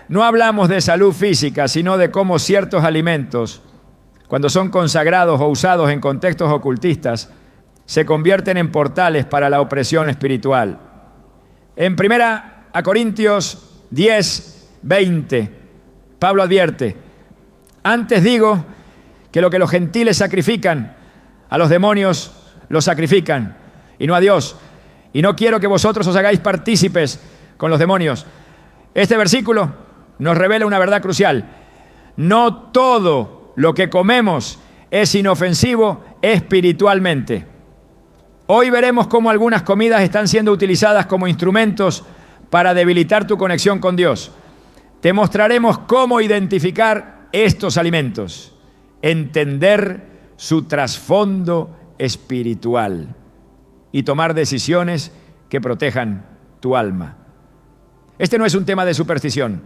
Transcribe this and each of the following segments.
No hablamos de salud física, sino de cómo ciertos alimentos, cuando son consagrados o usados en contextos ocultistas, se convierten en portales para la opresión espiritual. En 1 Corintios 10:20, Pablo advierte: antes digo que lo que los gentiles sacrifican, a los demonios los sacrifican, y no a Dios. Y no quiero que vosotros os hagáis partícipes con los demonios. Este versículo nos revela una verdad crucial. No todo lo que comemos es inofensivo espiritualmente. Hoy veremos cómo algunas comidas están siendo utilizadas como instrumentos para debilitar tu conexión con Dios. Te mostraremos cómo identificar estos alimentos, entender su trasfondo espiritual y tomar decisiones que protejan tu alma. Este no es un tema de superstición,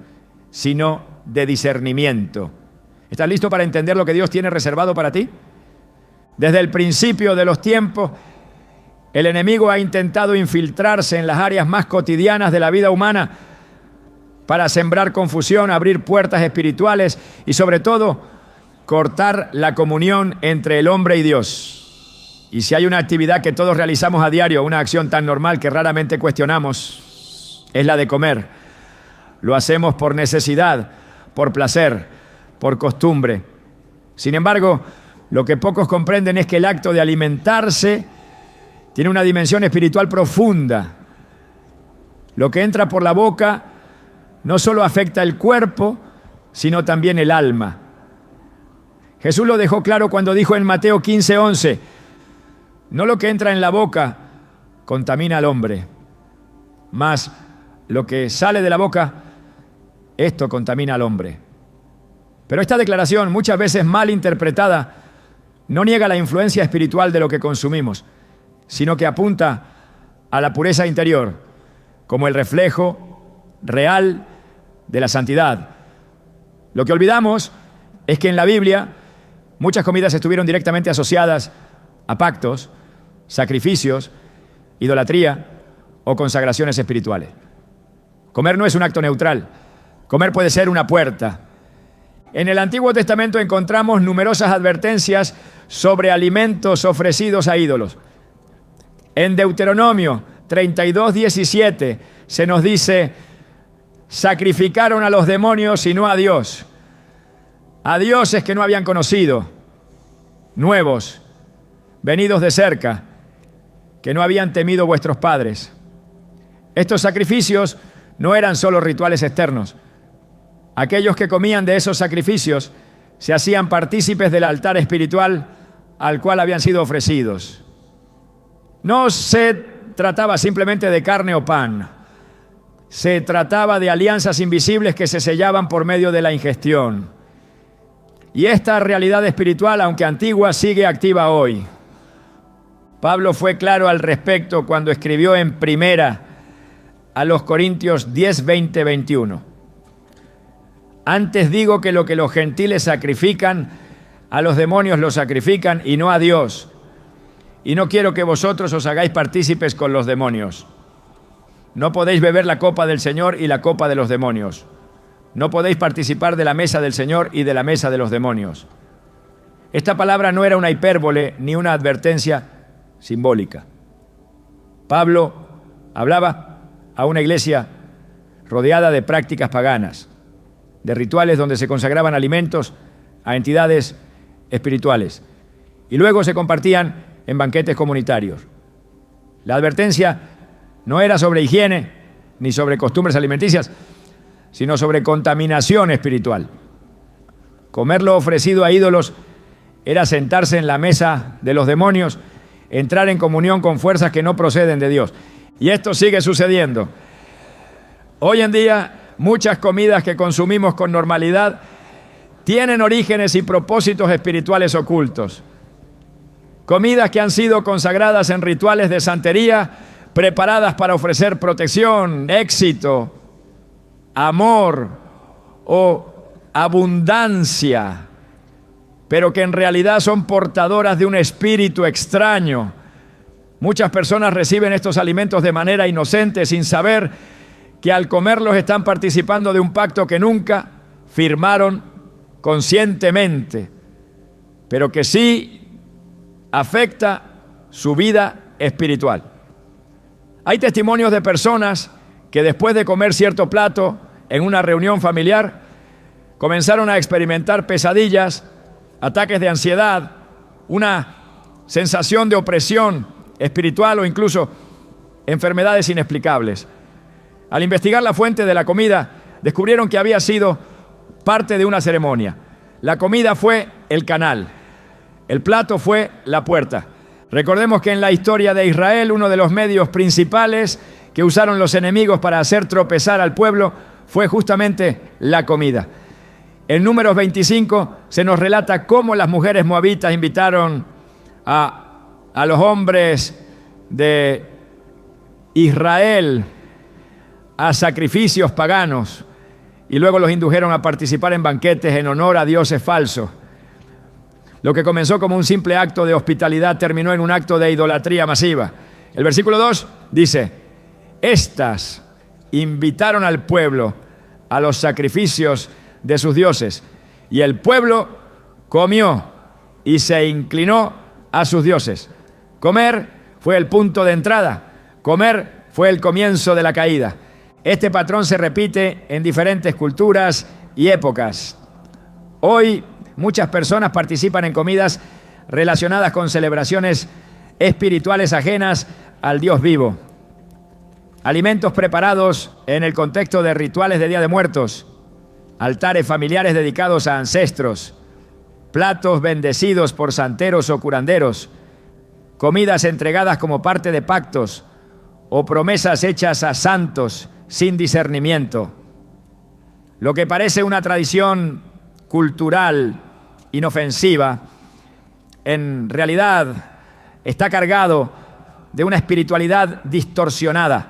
sino de discernimiento. ¿Estás listo para entender lo que Dios tiene reservado para ti? Desde el principio de los tiempos, el enemigo ha intentado infiltrarse en las áreas más cotidianas de la vida humana para sembrar confusión, abrir puertas espirituales y, sobre todo, cortar la comunión entre el hombre y Dios. Y si hay una actividad que todos realizamos a diario, una acción tan normal que raramente cuestionamos, es la de comer. Lo hacemos por necesidad, por placer, por costumbre. Sin embargo, lo que pocos comprenden es que el acto de alimentarse tiene una dimensión espiritual profunda. Lo que entra por la boca no solo afecta el cuerpo, sino también el alma. Jesús lo dejó claro cuando dijo en Mateo 15:11, no lo que entra en la boca contamina al hombre, mas lo que sale de la boca, esto contamina al hombre. Pero esta declaración, muchas veces mal interpretada, no niega la influencia espiritual de lo que consumimos, sino que apunta a la pureza interior como el reflejo real de la santidad. Lo que olvidamos es que en la Biblia muchas comidas estuvieron directamente asociadas a pactos, sacrificios, idolatría o consagraciones espirituales. Comer no es un acto neutral. Comer puede ser una puerta. En el Antiguo Testamento encontramos numerosas advertencias sobre alimentos ofrecidos a ídolos. En Deuteronomio 32:17 se nos dice: sacrificaron a los demonios y no a Dios, a dioses que no habían conocido, nuevos, venidos de cerca, que no habían temido vuestros padres. Estos sacrificios no eran solo rituales externos. Aquellos que comían de esos sacrificios se hacían partícipes del altar espiritual al cual habían sido ofrecidos. No se trataba simplemente de carne o pan. Se trataba de alianzas invisibles que se sellaban por medio de la ingestión. Y esta realidad espiritual, aunque antigua, sigue activa hoy. Pablo fue claro al respecto cuando escribió en 1 Corintios 10:20-21. Antes digo que lo que los gentiles sacrifican, a los demonios lo sacrifican y no a Dios. Y no quiero que vosotros os hagáis partícipes con los demonios. No podéis beber la copa del Señor y la copa de los demonios. No podéis participar de la mesa del Señor y de la mesa de los demonios. Esta palabra no era una hipérbole ni una advertencia simbólica. Pablo hablaba a una iglesia rodeada de prácticas paganas, de rituales donde se consagraban alimentos a entidades espirituales y luego se compartían en banquetes comunitarios. La advertencia no era sobre higiene ni sobre costumbres alimenticias, sino sobre contaminación espiritual. Comer lo ofrecido a ídolos era sentarse en la mesa de los demonios, entrar en comunión con fuerzas que no proceden de Dios. Y esto sigue sucediendo. Hoy en día, muchas comidas que consumimos con normalidad tienen orígenes y propósitos espirituales ocultos. Comidas que han sido consagradas en rituales de santería, preparadas para ofrecer protección, éxito, amor o abundancia, pero que en realidad son portadoras de un espíritu extraño. Muchas personas reciben estos alimentos de manera inocente, sin saber que al comerlos están participando de un pacto que nunca firmaron conscientemente, pero que sí afecta su vida espiritual. Hay testimonios de personas que después de comer cierto plato en una reunión familiar comenzaron a experimentar pesadillas, ataques de ansiedad, una sensación de opresión espiritual o incluso enfermedades inexplicables. Al investigar la fuente de la comida, descubrieron que había sido parte de una ceremonia. La comida fue el canal, el plato fue la puerta. Recordemos que en la historia de Israel, uno de los medios principales que usaron los enemigos para hacer tropezar al pueblo fue justamente la comida. En Números 25 se nos relata cómo las mujeres moabitas invitaron a los hombres de Israel a sacrificios paganos y luego los indujeron a participar en banquetes en honor a dioses falsos. Lo que comenzó como un simple acto de hospitalidad terminó en un acto de idolatría masiva. El versículo 2 dice: estas invitaron al pueblo a los sacrificios de sus dioses, y el pueblo comió y se inclinó a sus dioses. Comer fue el punto de entrada, comer fue el comienzo de la caída. Este patrón se repite en diferentes culturas y épocas. Hoy muchas personas participan en comidas relacionadas con celebraciones espirituales ajenas al Dios vivo. Alimentos preparados en el contexto de rituales de Día de Muertos, altares familiares dedicados a ancestros, platos bendecidos por santeros o curanderos, comidas entregadas como parte de pactos o promesas hechas a santos sin discernimiento. Lo que parece una tradición cultural inofensiva, en realidad está cargado de una espiritualidad distorsionada.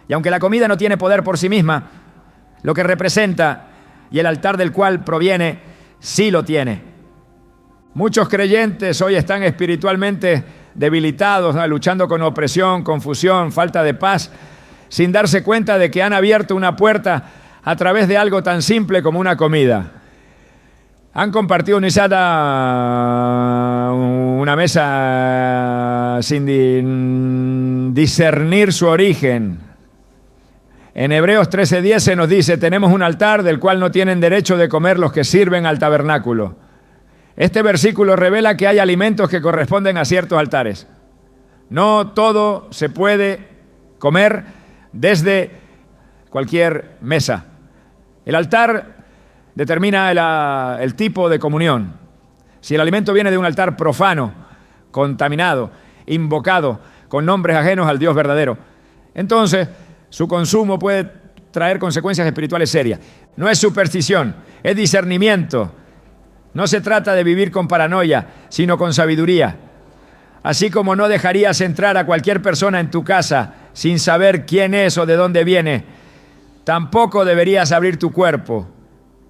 Y aunque la comida no tiene poder por sí misma, lo que representa y el altar del cual proviene sí lo tiene. Muchos creyentes hoy están espiritualmente debilitados, ¿no?, luchando con opresión, confusión, falta de paz, sin darse cuenta de que han abierto una puerta a través de algo tan simple como una comida. Han compartido una mesa sin discernir su origen. En Hebreos 13:10 se nos dice: tenemos un altar del cual no tienen derecho de comer los que sirven al tabernáculo. Este versículo revela que hay alimentos que corresponden a ciertos altares. No todo se puede comer desde cualquier mesa. El altar determina el tipo de comunión. Si el alimento viene de un altar profano, contaminado, invocado con nombres ajenos al Dios verdadero, entonces su consumo puede traer consecuencias espirituales serias. No es superstición, es discernimiento. No se trata de vivir con paranoia, sino con sabiduría. Así como no dejarías entrar a cualquier persona en tu casa sin saber quién es o de dónde viene, tampoco deberías abrir tu cuerpo,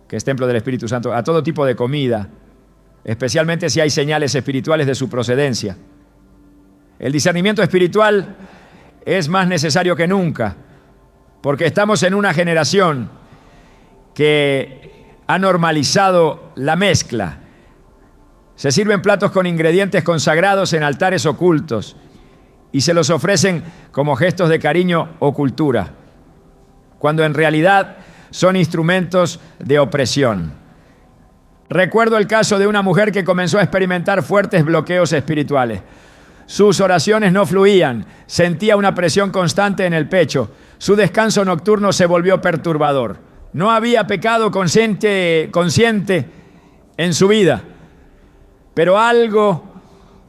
que es templo del Espíritu Santo, a todo tipo de comida, especialmente si hay señales espirituales de su procedencia. El discernimiento espiritual es más necesario que nunca, porque estamos en una generación que ha normalizado la mezcla. Se sirven platos con ingredientes consagrados en altares ocultos y se los ofrecen como gestos de cariño o cultura, cuando en realidad son instrumentos de opresión. Recuerdo el caso de una mujer que comenzó a experimentar fuertes bloqueos espirituales. Sus oraciones no fluían, sentía una presión constante en el pecho. Su descanso nocturno se volvió perturbador. No había pecado consciente en su vida, pero algo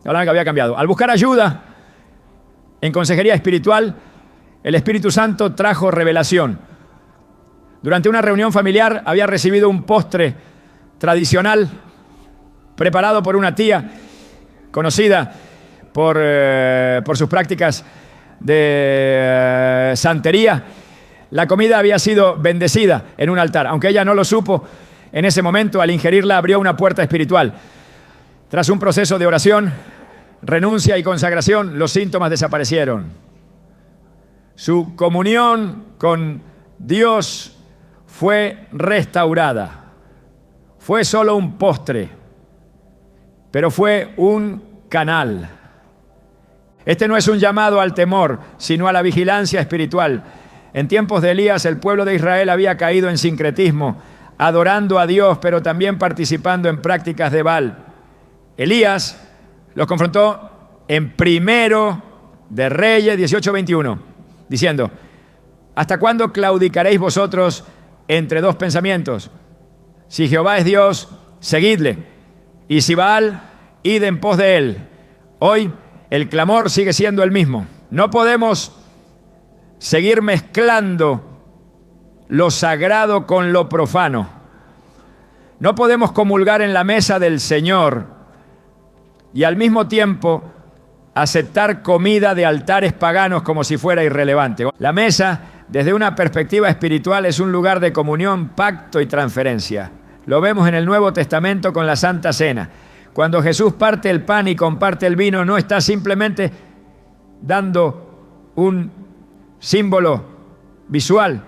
había cambiado. Al buscar ayuda en consejería espiritual, el Espíritu Santo trajo revelación. Durante una reunión familiar había recibido un postre tradicional preparado por una tía conocida por sus prácticas de santería. La comida había sido bendecida en un altar. Aunque ella no lo supo, en ese momento, al ingerirla, abrió una puerta espiritual. Tras un proceso de oración, renuncia y consagración, los síntomas desaparecieron. Su comunión con Dios fue restaurada. Fue solo un postre, pero fue un canal. Este no es un llamado al temor, sino a la vigilancia espiritual. En tiempos de Elías, el pueblo de Israel había caído en sincretismo, adorando a Dios, pero también participando en prácticas de Baal. Elías los confrontó en Primero de Reyes 18:21, diciendo: ¿hasta cuándo claudicaréis vosotros entre dos pensamientos? Si Jehová es Dios, seguidle, y si Baal, id en pos de él. Hoy el clamor sigue siendo el mismo. No podemos seguir mezclando lo sagrado con lo profano. No podemos comulgar en la mesa del Señor y al mismo tiempo aceptar comida de altares paganos como si fuera irrelevante. La mesa, desde una perspectiva espiritual, es un lugar de comunión, pacto y transferencia. Lo vemos en el Nuevo Testamento con la Santa Cena. Cuando Jesús parte el pan y comparte el vino, no está simplemente dando un símbolo visual,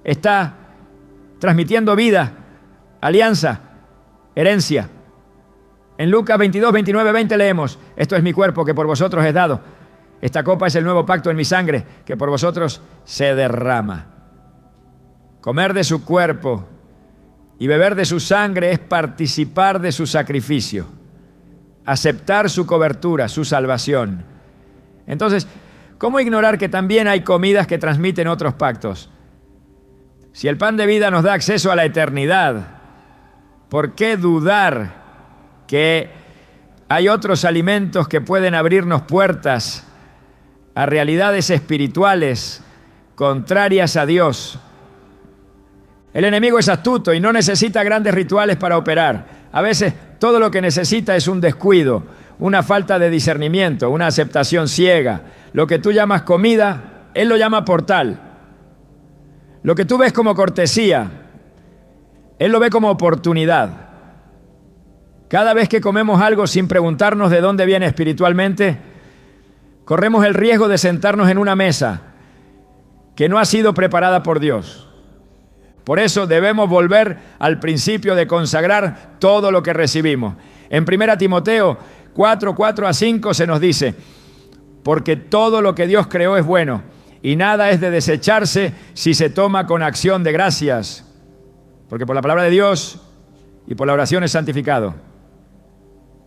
está transmitiendo vida, alianza, herencia. En Lucas 22, 29, 20 leemos: esto es mi cuerpo que por vosotros es dado. Esta copa es el nuevo pacto en mi sangre que por vosotros se derrama. Comer de su cuerpo y beber de su sangre es participar de su sacrificio, aceptar su cobertura, su salvación. Entonces, ¿cómo ignorar que también hay comidas que transmiten otros pactos? Si el pan de vida nos da acceso a la eternidad, ¿por qué dudar que hay otros alimentos que pueden abrirnos puertas a realidades espirituales contrarias a Dios? El enemigo es astuto y no necesita grandes rituales para operar. A veces todo lo que necesita es un descuido, una falta de discernimiento, una aceptación ciega. Lo que tú llamas comida, él lo llama portal. Lo que tú ves como cortesía, él lo ve como oportunidad. Cada vez que comemos algo sin preguntarnos de dónde viene espiritualmente, corremos el riesgo de sentarnos en una mesa que no ha sido preparada por Dios. Por eso debemos volver al principio de consagrar todo lo que recibimos. En 1 Timoteo 4, 4-5 se nos dice: porque todo lo que Dios creó es bueno, y nada es de desecharse si se toma con acción de gracias, porque por la palabra de Dios y por la oración es santificado.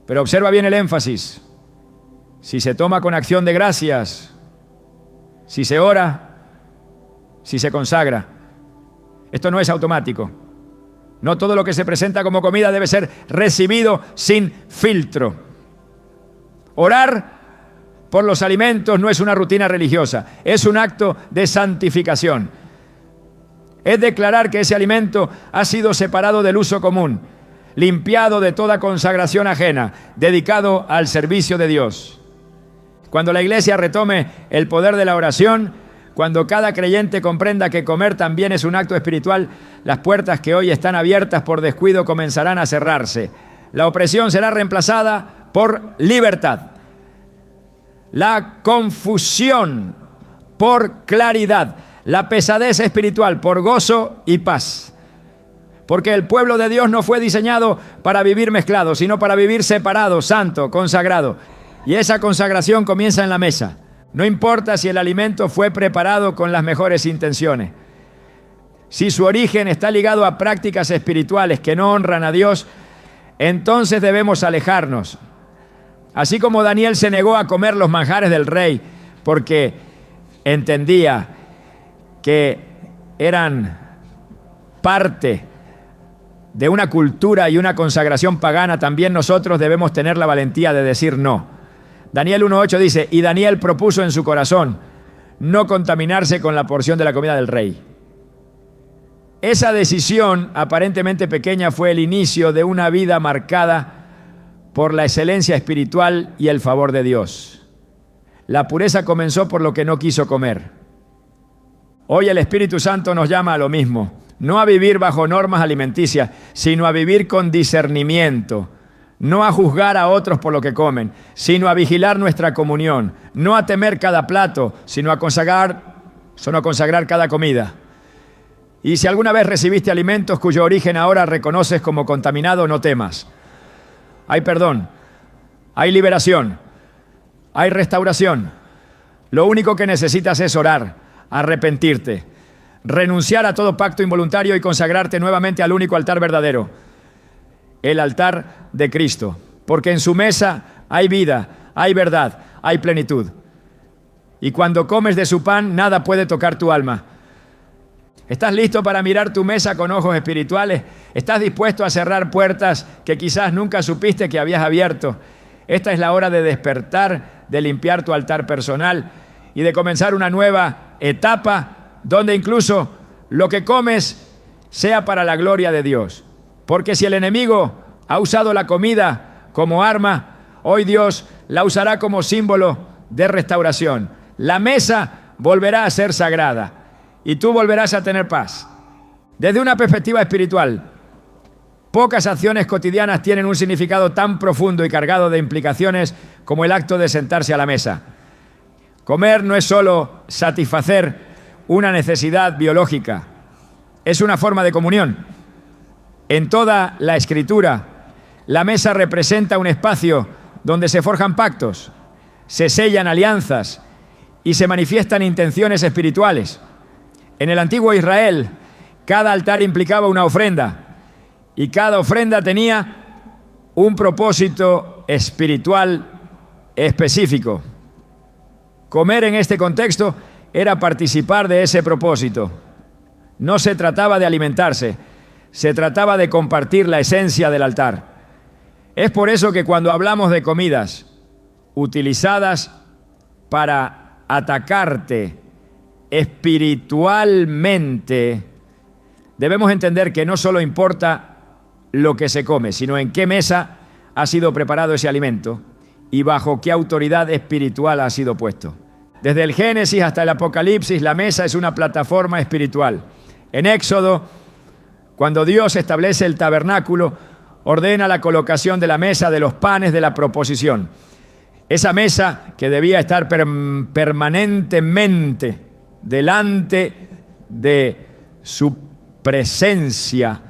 Pero observa bien el énfasis: si se toma con acción de gracias, si se ora, si se consagra. Esto no es automático. No todo lo que se presenta como comida debe ser recibido sin filtro. Orar por los alimentos no es una rutina religiosa, es un acto de santificación. Es declarar que ese alimento ha sido separado del uso común, limpiado de toda consagración ajena, dedicado al servicio de Dios. Cuando la iglesia retome el poder de la oración, cuando cada creyente comprenda que comer también es un acto espiritual, las puertas que hoy están abiertas por descuido comenzarán a cerrarse. La opresión será reemplazada por libertad. La confusión por claridad. La pesadez espiritual por gozo y paz. Porque el pueblo de Dios no fue diseñado para vivir mezclado, sino para vivir separado, santo, consagrado. Y esa consagración comienza en la mesa. No importa si el alimento fue preparado con las mejores intenciones. Si su origen está ligado a prácticas espirituales que no honran a Dios, entonces debemos alejarnos. Así como Daniel se negó a comer los manjares del rey porque entendía que eran parte de una cultura y una consagración pagana, también nosotros debemos tener la valentía de decir no. Daniel 1:8 dice: y Daniel propuso en su corazón no contaminarse con la porción de la comida del rey. Esa decisión aparentemente pequeña fue el inicio de una vida marcada por la excelencia espiritual y el favor de Dios. La pureza comenzó por lo que no quiso comer. Hoy el Espíritu Santo nos llama a lo mismo, no a vivir bajo normas alimenticias, sino a vivir con discernimiento. No a juzgar a otros por lo que comen, sino a vigilar nuestra comunión. No a temer cada plato, sino a consagrar cada comida. Y si alguna vez recibiste alimentos cuyo origen ahora reconoces como contaminado, no temas. Hay perdón, hay liberación, hay restauración. Lo único que necesitas es orar, arrepentirte, renunciar a todo pacto involuntario y consagrarte nuevamente al único altar verdadero, el altar de Cristo. Porque en su mesa hay vida, hay verdad, hay plenitud. Y cuando comes de su pan, nada puede tocar tu alma. ¿Estás listo para mirar tu mesa con ojos espirituales? ¿Estás dispuesto a cerrar puertas que quizás nunca supiste que habías abierto? Esta es la hora de despertar, de limpiar tu altar personal y de comenzar una nueva etapa donde incluso lo que comes sea para la gloria de Dios. Porque si el enemigo ha usado la comida como arma, hoy Dios la usará como símbolo de restauración. La mesa volverá a ser sagrada y tú volverás a tener paz. Desde una perspectiva espiritual, pocas acciones cotidianas tienen un significado tan profundo y cargado de implicaciones como el acto de sentarse a la mesa. Comer no es solo satisfacer una necesidad biológica, es una forma de comunión. En toda la Escritura, la mesa representa un espacio donde se forjan pactos, se sellan alianzas y se manifiestan intenciones espirituales. En el antiguo Israel, cada altar implicaba una ofrenda y cada ofrenda tenía un propósito espiritual específico. Comer en este contexto era participar de ese propósito. No se trataba de alimentarse, se trataba de compartir la esencia del altar. Es por eso que cuando hablamos de comidas utilizadas para atacarte espiritualmente, debemos entender que no solo importa lo que se come, sino en qué mesa ha sido preparado ese alimento y bajo qué autoridad espiritual ha sido puesto. Desde el Génesis hasta el Apocalipsis, la mesa es una plataforma espiritual. En Éxodo, cuando Dios establece el tabernáculo, ordena la colocación de la mesa de los panes de la proposición. Esa mesa que debía estar permanentemente delante de su presencia,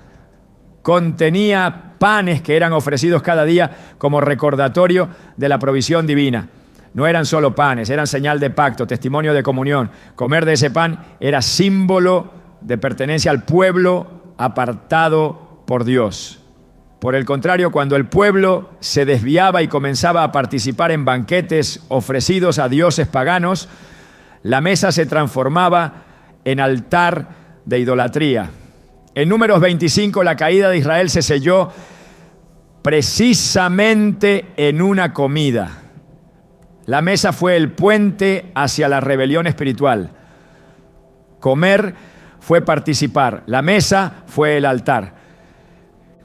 contenía panes que eran ofrecidos cada día como recordatorio de la provisión divina. No eran solo panes, eran señal de pacto, testimonio de comunión. Comer de ese pan era símbolo de pertenencia al pueblo apartado por Dios. Por el contrario, cuando el pueblo se desviaba y comenzaba a participar en banquetes ofrecidos a dioses paganos, la mesa se transformaba en altar de idolatría. En Números 25, la caída de Israel se selló precisamente en una comida. La mesa fue el puente hacia la rebelión espiritual. Comer fue participar. La mesa fue el altar.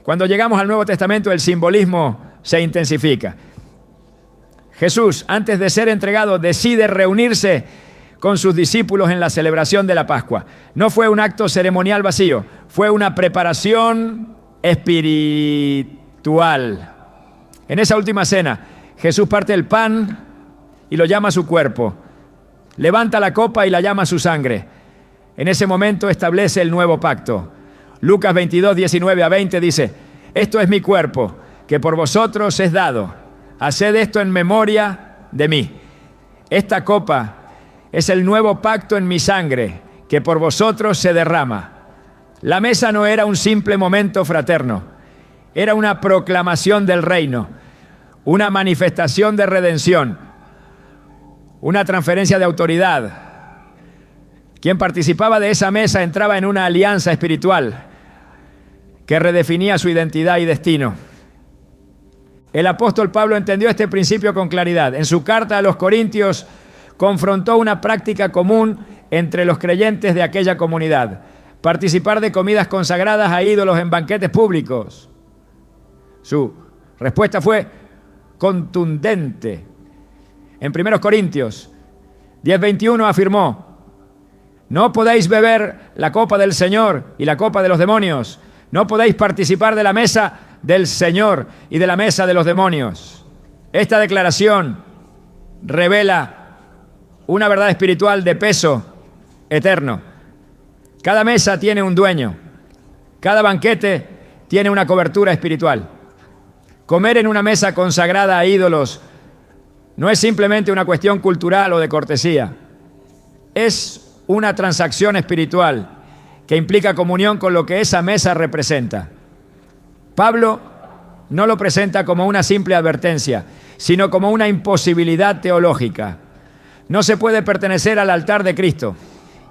Cuando llegamos al Nuevo Testamento, el simbolismo se intensifica. Jesús, antes de ser entregado, decide reunirse con sus discípulos en la celebración de la Pascua. No fue un acto ceremonial vacío, fue una preparación espiritual. En esa última cena, Jesús parte el pan y lo llama su cuerpo. Levanta la copa y la llama su sangre. En ese momento establece el nuevo pacto. Lucas 22, 19 a 20 dice: esto es mi cuerpo, que por vosotros es dado. Haced esto en memoria de mí. Esta copa es el nuevo pacto en mi sangre, que por vosotros se derrama. La mesa no era un simple momento fraterno, era una proclamación del reino, una manifestación de redención, una transferencia de autoridad. Quien participaba de esa mesa entraba en una alianza espiritual que redefinía su identidad y destino. El apóstol Pablo entendió este principio con claridad. En su carta a los Corintios confrontó una práctica común entre los creyentes de aquella comunidad: participar de comidas consagradas a ídolos en banquetes públicos. Su respuesta fue contundente. En 1 Corintios 10:21 afirmó: no podéis beber la copa del Señor y la copa de los demonios. No podéis participar de la mesa del Señor y de la mesa de los demonios. Esta declaración revela una verdad espiritual de peso eterno. Cada mesa tiene un dueño. Cada banquete tiene una cobertura espiritual. Comer en una mesa consagrada a ídolos no es simplemente una cuestión cultural o de cortesía. Es una transacción espiritual que implica comunión con lo que esa mesa representa. Pablo no lo presenta como una simple advertencia, sino como una imposibilidad teológica. No se puede pertenecer al altar de Cristo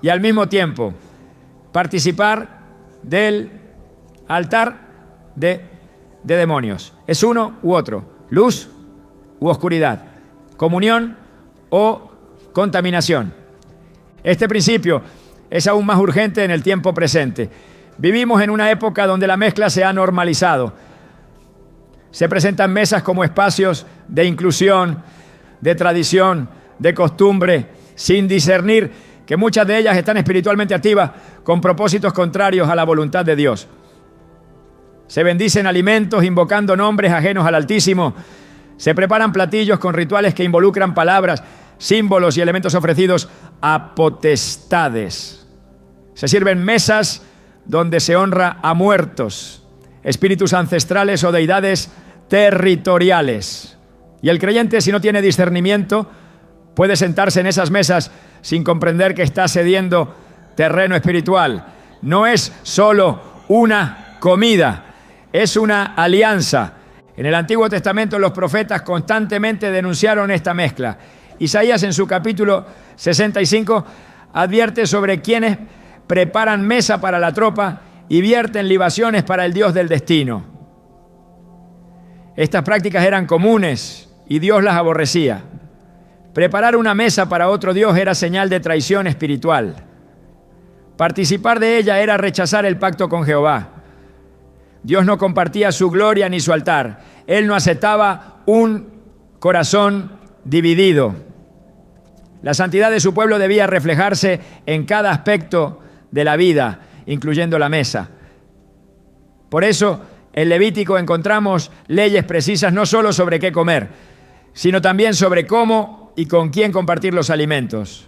y al mismo tiempo participar del altar de demonios. Es uno u otro, luz u oscuridad, comunión o contaminación. Este principio es aún más urgente en el tiempo presente. Vivimos en una época donde la mezcla se ha normalizado. Se presentan mesas como espacios de inclusión, de tradición, de costumbre, sin discernir que muchas de ellas están espiritualmente activas con propósitos contrarios a la voluntad de Dios. Se bendicen alimentos invocando nombres ajenos al Altísimo. Se preparan platillos con rituales que involucran palabras, símbolos y elementos ofrecidos a potestades. Se sirven mesas donde se honra a muertos, espíritus ancestrales o deidades territoriales. Y el creyente, si no tiene discernimiento, puede sentarse en esas mesas sin comprender que está cediendo terreno espiritual. No es solo una comida, es una alianza. En el Antiguo Testamento los profetas constantemente denunciaron esta mezcla. Isaías en su capítulo 65 advierte sobre quienes preparan mesa para la tropa y vierten libaciones para el Dios del destino. Estas prácticas eran comunes y Dios las aborrecía. Preparar una mesa para otro Dios era señal de traición espiritual. Participar de ella era rechazar el pacto con Jehová. Dios no compartía su gloria ni su altar. Él no aceptaba un corazón dividido. La santidad de su pueblo debía reflejarse en cada aspecto de la vida, incluyendo la mesa. Por eso, en Levítico encontramos leyes precisas no solo sobre qué comer, sino también sobre cómo y con quién compartir los alimentos.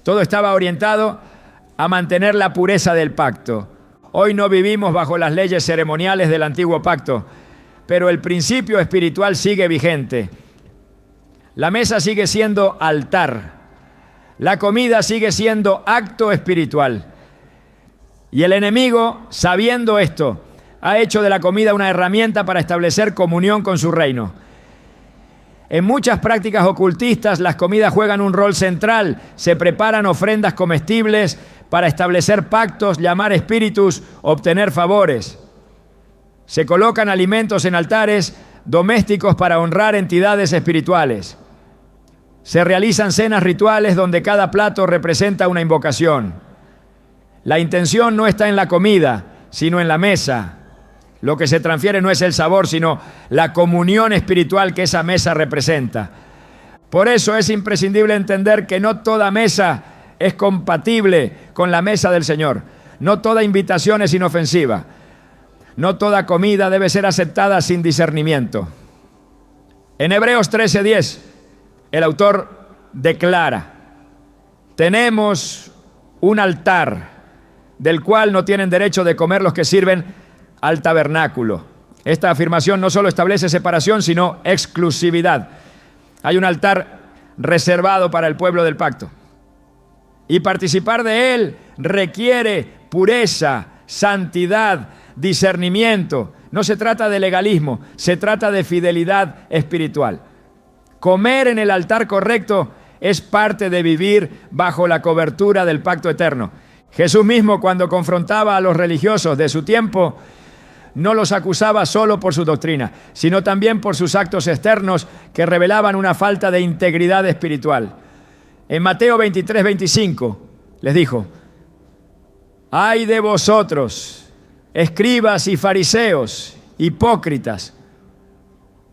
Todo estaba orientado a mantener la pureza del pacto. Hoy no vivimos bajo las leyes ceremoniales del antiguo pacto, pero el principio espiritual sigue vigente. La mesa sigue siendo altar. La comida sigue siendo acto espiritual. Y el enemigo, sabiendo esto, ha hecho de la comida una herramienta para establecer comunión con su reino. En muchas prácticas ocultistas, las comidas juegan un rol central. Se preparan ofrendas comestibles para establecer pactos, llamar espíritus, obtener favores. Se colocan alimentos en altares domésticos para honrar entidades espirituales. Se realizan cenas rituales donde cada plato representa una invocación. La intención no está en la comida, sino en la mesa. Lo que se transfiere no es el sabor, sino la comunión espiritual que esa mesa representa. Por eso es imprescindible entender que no toda mesa es compatible con la mesa del Señor. No toda invitación es inofensiva. No toda comida debe ser aceptada sin discernimiento. En Hebreos 13:10, el autor declara: tenemos un altar del cual no tienen derecho de comer los que sirven al tabernáculo. Esta afirmación no solo establece separación, sino exclusividad. Hay un altar reservado para el pueblo del pacto. Y participar de él requiere pureza, santidad, discernimiento. No se trata de legalismo, se trata de fidelidad espiritual. Comer en el altar correcto es parte de vivir bajo la cobertura del pacto eterno. Jesús mismo, cuando confrontaba a los religiosos de su tiempo, no los acusaba solo por su doctrina, sino también por sus actos externos que revelaban una falta de integridad espiritual. En Mateo 23:25 les dijo: ¡ay de vosotros, escribas y fariseos, hipócritas!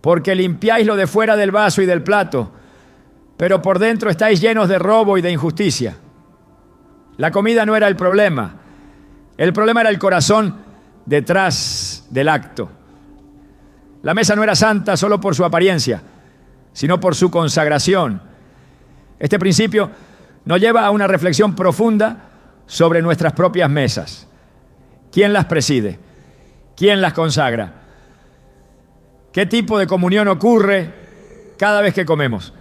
Porque limpiáis lo de fuera del vaso y del plato, pero por dentro estáis llenos de robo y de injusticia. La comida no era el problema era el corazón detrás del acto. La mesa no era santa solo por su apariencia, sino por su consagración. Este principio nos lleva a una reflexión profunda sobre nuestras propias mesas. ¿Quién las preside? ¿Quién las consagra? ¿Qué tipo de comunión ocurre cada vez que comemos?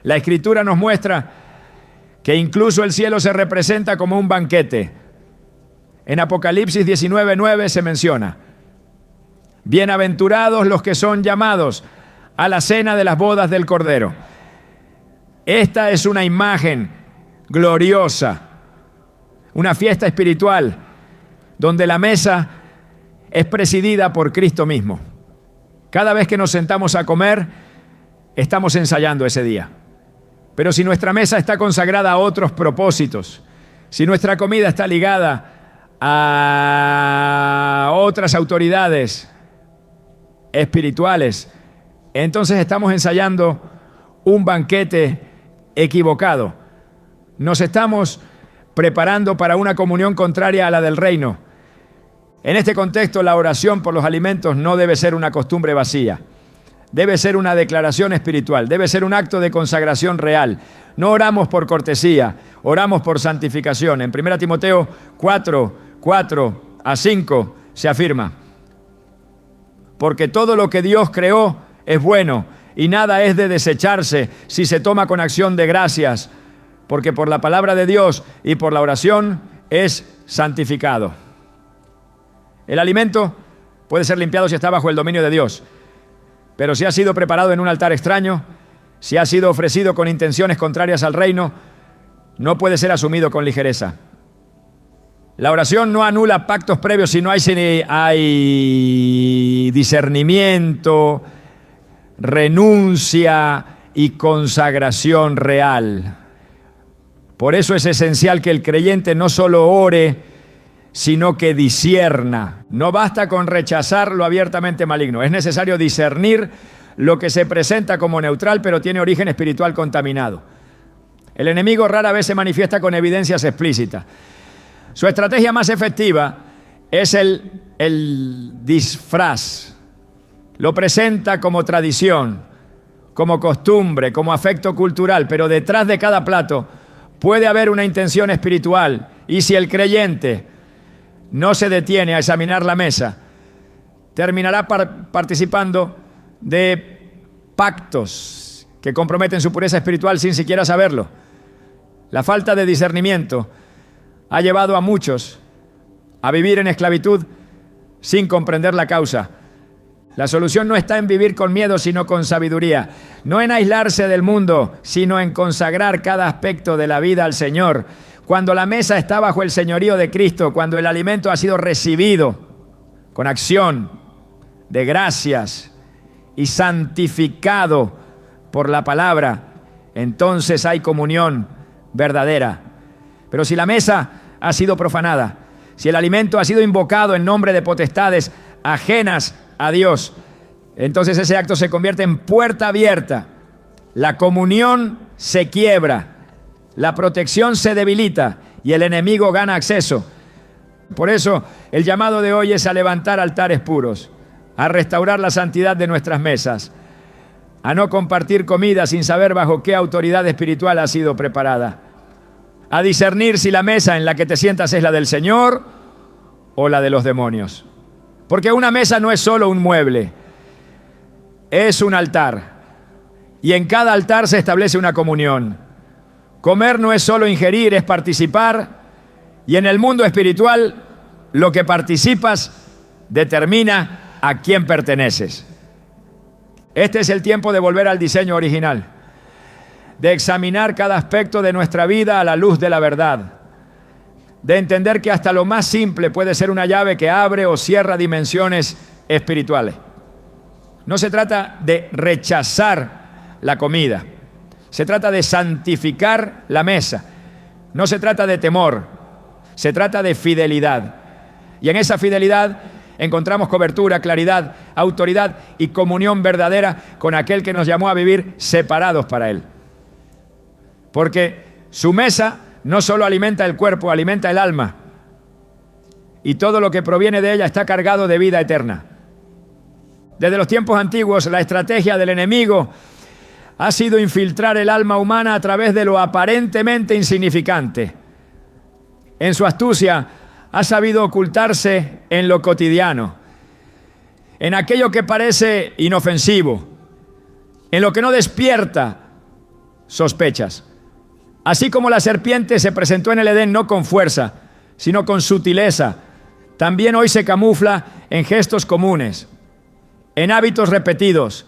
La Escritura nos muestra que incluso el cielo se representa como un banquete. En Apocalipsis 19:9 se menciona: bienaventurados los que son llamados a la cena de las bodas del Cordero. Esta es una imagen gloriosa, una fiesta espiritual, donde la mesa es presidida por Cristo mismo. Cada vez que nos sentamos a comer, estamos ensayando ese día. Pero si nuestra mesa está consagrada a otros propósitos, si nuestra comida está ligada a otras autoridades espirituales, entonces estamos ensayando un banquete equivocado. Nos estamos preparando para una comunión contraria a la del reino. En este contexto, la oración por los alimentos no debe ser una costumbre vacía. Debe ser una declaración espiritual, debe ser un acto de consagración real. No oramos por cortesía, oramos por santificación. En 1 Timoteo 4:4-5 se afirma: porque todo lo que Dios creó es bueno y nada es de desecharse si se toma con acción de gracias, porque por la palabra de Dios y por la oración es santificado. El alimento puede ser limpiado si está bajo el dominio de Dios, pero si ha sido preparado en un altar extraño, si ha sido ofrecido con intenciones contrarias al reino, no puede ser asumido con ligereza. La oración no anula pactos previos si no hay discernimiento, renuncia y consagración real. Por eso es esencial que el creyente no solo ore, sino que discierna. No basta con rechazar lo abiertamente maligno. Es necesario discernir lo que se presenta como neutral, pero tiene origen espiritual contaminado. El enemigo rara vez se manifiesta con evidencias explícitas. Su estrategia más efectiva es el disfraz. Lo presenta como tradición, como costumbre, como afecto cultural, pero detrás de cada plato puede haber una intención espiritual. Y si el creyente no se detiene a examinar la mesa, terminará participando de pactos que comprometen su pureza espiritual sin siquiera saberlo. La falta de discernimiento ha llevado a muchos a vivir en esclavitud sin comprender la causa. La solución no está en vivir con miedo, sino con sabiduría. No en aislarse del mundo, sino en consagrar cada aspecto de la vida al Señor. Cuando la mesa está bajo el señorío de Cristo, cuando el alimento ha sido recibido con acción de gracias y santificado por la palabra, entonces hay comunión verdadera. Pero si la mesa ha sido profanada, si el alimento ha sido invocado en nombre de potestades ajenas a Dios, entonces ese acto se convierte en puerta abierta. La comunión se quiebra, la protección se debilita y el enemigo gana acceso. Por eso el llamado de hoy es a levantar altares puros, a restaurar la santidad de nuestras mesas, a no compartir comida sin saber bajo qué autoridad espiritual ha sido preparada, a discernir si la mesa en la que te sientas es la del Señor o la de los demonios. Porque una mesa no es solo un mueble, es un altar. Y en cada altar se establece una comunión. Comer no es solo ingerir, es participar. Y en el mundo espiritual, lo que participas determina a quién perteneces. Este es el tiempo de volver al diseño original, de examinar cada aspecto de nuestra vida a la luz de la verdad, de entender que hasta lo más simple puede ser una llave que abre o cierra dimensiones espirituales. No se trata de rechazar la comida, se trata de santificar la mesa. No se trata de temor, se trata de fidelidad. Y en esa fidelidad encontramos cobertura, claridad, autoridad y comunión verdadera con aquel que nos llamó a vivir separados para Él. Porque su mesa no solo alimenta el cuerpo, alimenta el alma. Y todo lo que proviene de ella está cargado de vida eterna. Desde los tiempos antiguos, la estrategia del enemigo ha sido infiltrar el alma humana a través de lo aparentemente insignificante. En su astucia ha sabido ocultarse en lo cotidiano, en aquello que parece inofensivo, en lo que no despierta sospechas. Así como la serpiente se presentó en el Edén no con fuerza, sino con sutileza, también hoy se camufla en gestos comunes, en hábitos repetidos,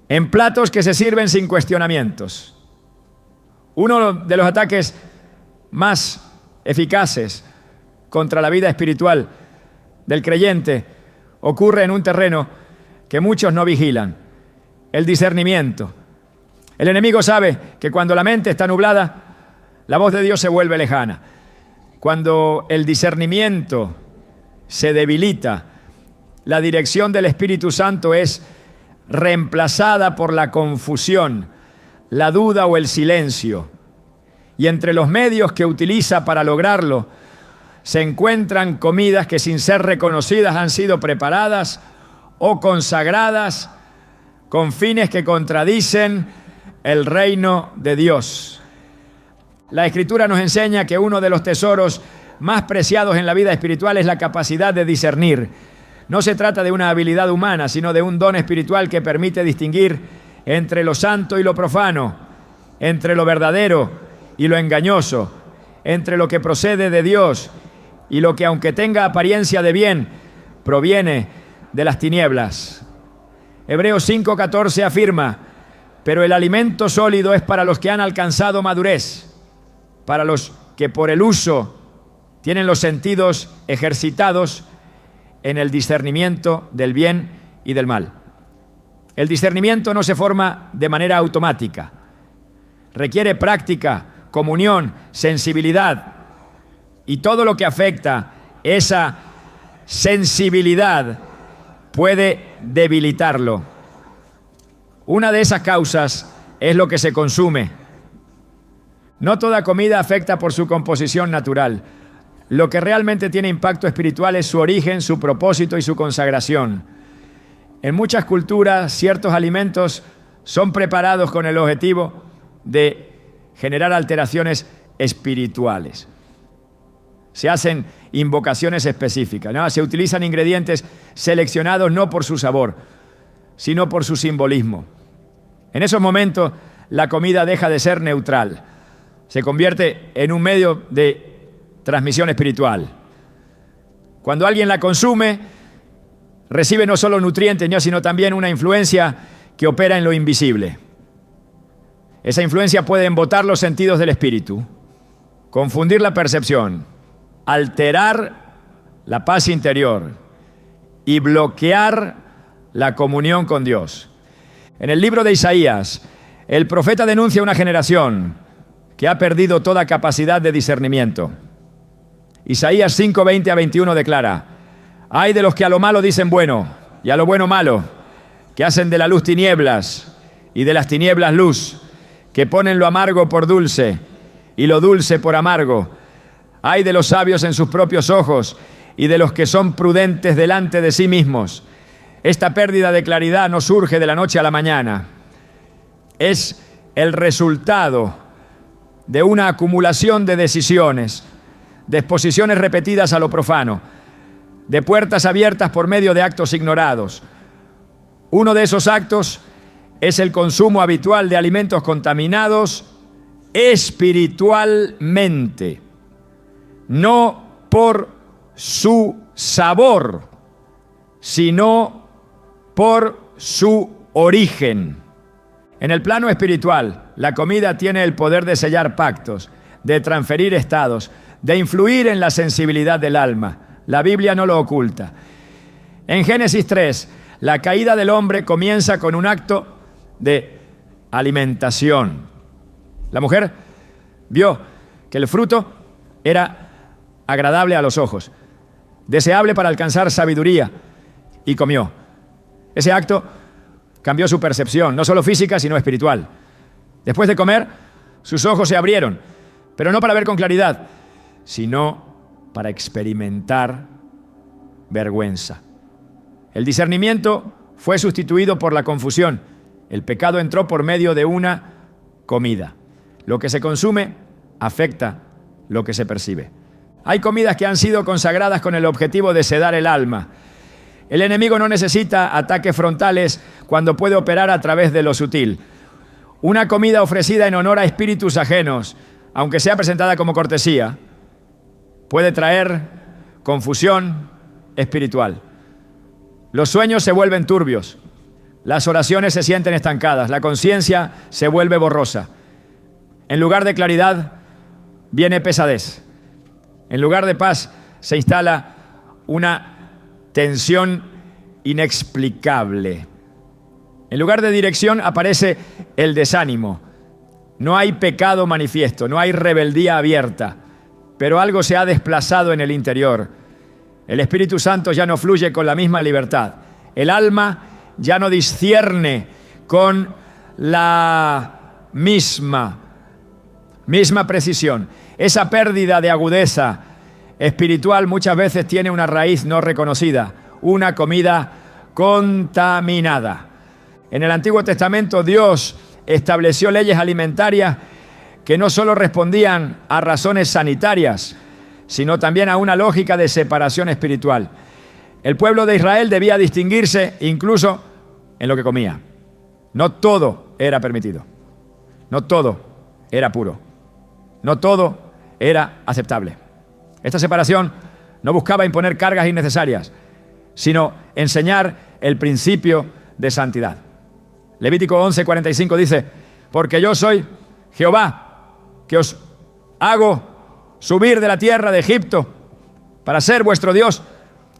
en platos que se sirven sin cuestionamientos. Uno de los ataques más eficaces contra la vida espiritual del creyente ocurre en un terreno que muchos no vigilan: el discernimiento. El enemigo sabe que cuando la mente está nublada, la voz de Dios se vuelve lejana. Cuando el discernimiento se debilita, la dirección del Espíritu Santo es reemplazada por la confusión, la duda o el silencio. Y entre los medios que utiliza para lograrlo, se encuentran comidas que, sin ser reconocidas, han sido preparadas o consagradas con fines que contradicen el reino de Dios. La Escritura nos enseña que uno de los tesoros más preciados en la vida espiritual es la capacidad de discernir. No se trata de una habilidad humana, sino de un don espiritual que permite distinguir entre lo santo y lo profano, entre lo verdadero y lo engañoso, entre lo que procede de Dios y lo que, aunque tenga apariencia de bien, proviene de las tinieblas. Hebreos 5:14 afirma: pero el alimento sólido es para los que han alcanzado madurez, para los que por el uso tienen los sentidos ejercitados en el discernimiento del bien y del mal. El discernimiento no se forma de manera automática. Requiere práctica, comunión, sensibilidad, y todo lo que afecta esa sensibilidad puede debilitarlo. Una de esas causas es lo que se consume. No toda comida afecta por su composición natural. Lo que realmente tiene impacto espiritual es su origen, su propósito y su consagración. En muchas culturas, ciertos alimentos son preparados con el objetivo de generar alteraciones espirituales. Se hacen invocaciones específicas, ¿no? Se utilizan ingredientes seleccionados no por su sabor, sino por su simbolismo. En esos momentos, la comida deja de ser neutral. Se convierte en un medio de transmisión espiritual. Cuando alguien la consume, recibe no solo nutrientes, sino también una influencia que opera en lo invisible. Esa influencia puede embotar los sentidos del espíritu, confundir la percepción, alterar la paz interior y bloquear la comunión con Dios. En el libro de Isaías, el profeta denuncia una generación que ha perdido toda capacidad de discernimiento. Isaías 5:20-21 declara: ay de los que a lo malo dicen bueno y a lo bueno malo, que hacen de la luz tinieblas y de las tinieblas luz, que ponen lo amargo por dulce y lo dulce por amargo. Ay de los sabios en sus propios ojos y de los que son prudentes delante de sí mismos. Esta pérdida de claridad no surge de la noche a la mañana. Es el resultado de una acumulación de decisiones, de exposiciones repetidas a lo profano, de puertas abiertas por medio de actos ignorados. Uno de esos actos es el consumo habitual de alimentos contaminados espiritualmente, no por su sabor, sino por su origen. En el plano espiritual, la comida tiene el poder de sellar pactos, de transferir estados, de influir en la sensibilidad del alma. La Biblia no lo oculta. En Génesis 3, la caída del hombre comienza con un acto de alimentación. La mujer vio que el fruto era agradable a los ojos, deseable para alcanzar sabiduría, y comió. Ese acto cambió su percepción, no solo física, sino espiritual. Después de comer, sus ojos se abrieron, pero no para ver con claridad, sino para experimentar vergüenza. El discernimiento fue sustituido por la confusión. El pecado entró por medio de una comida. Lo que se consume afecta lo que se percibe. Hay comidas que han sido consagradas con el objetivo de sedar el alma. El enemigo no necesita ataques frontales cuando puede operar a través de lo sutil. Una comida ofrecida en honor a espíritus ajenos, aunque sea presentada como cortesía, puede traer confusión espiritual. Los sueños se vuelven turbios, las oraciones se sienten estancadas, la conciencia se vuelve borrosa. En lugar de claridad, viene pesadez. En lugar de paz, se instala una tensión inexplicable. En lugar de dirección, aparece el desánimo. No hay pecado manifiesto, no hay rebeldía abierta, pero algo se ha desplazado en el interior. El Espíritu Santo ya no fluye con la misma libertad. El alma ya no discierne con la misma precisión. Esa pérdida de agudeza espiritual muchas veces tiene una raíz no reconocida, una comida contaminada. En el Antiguo Testamento Dios estableció leyes alimentarias que no solo respondían a razones sanitarias, sino también a una lógica de separación espiritual. El pueblo de Israel debía distinguirse incluso en lo que comía. No todo era permitido, no todo era puro, no todo era aceptable. Esta separación no buscaba imponer cargas innecesarias, sino enseñar el principio de santidad. Levítico 11:45 dice: porque yo soy Jehová, que os hago subir de la tierra de Egipto para ser vuestro Dios.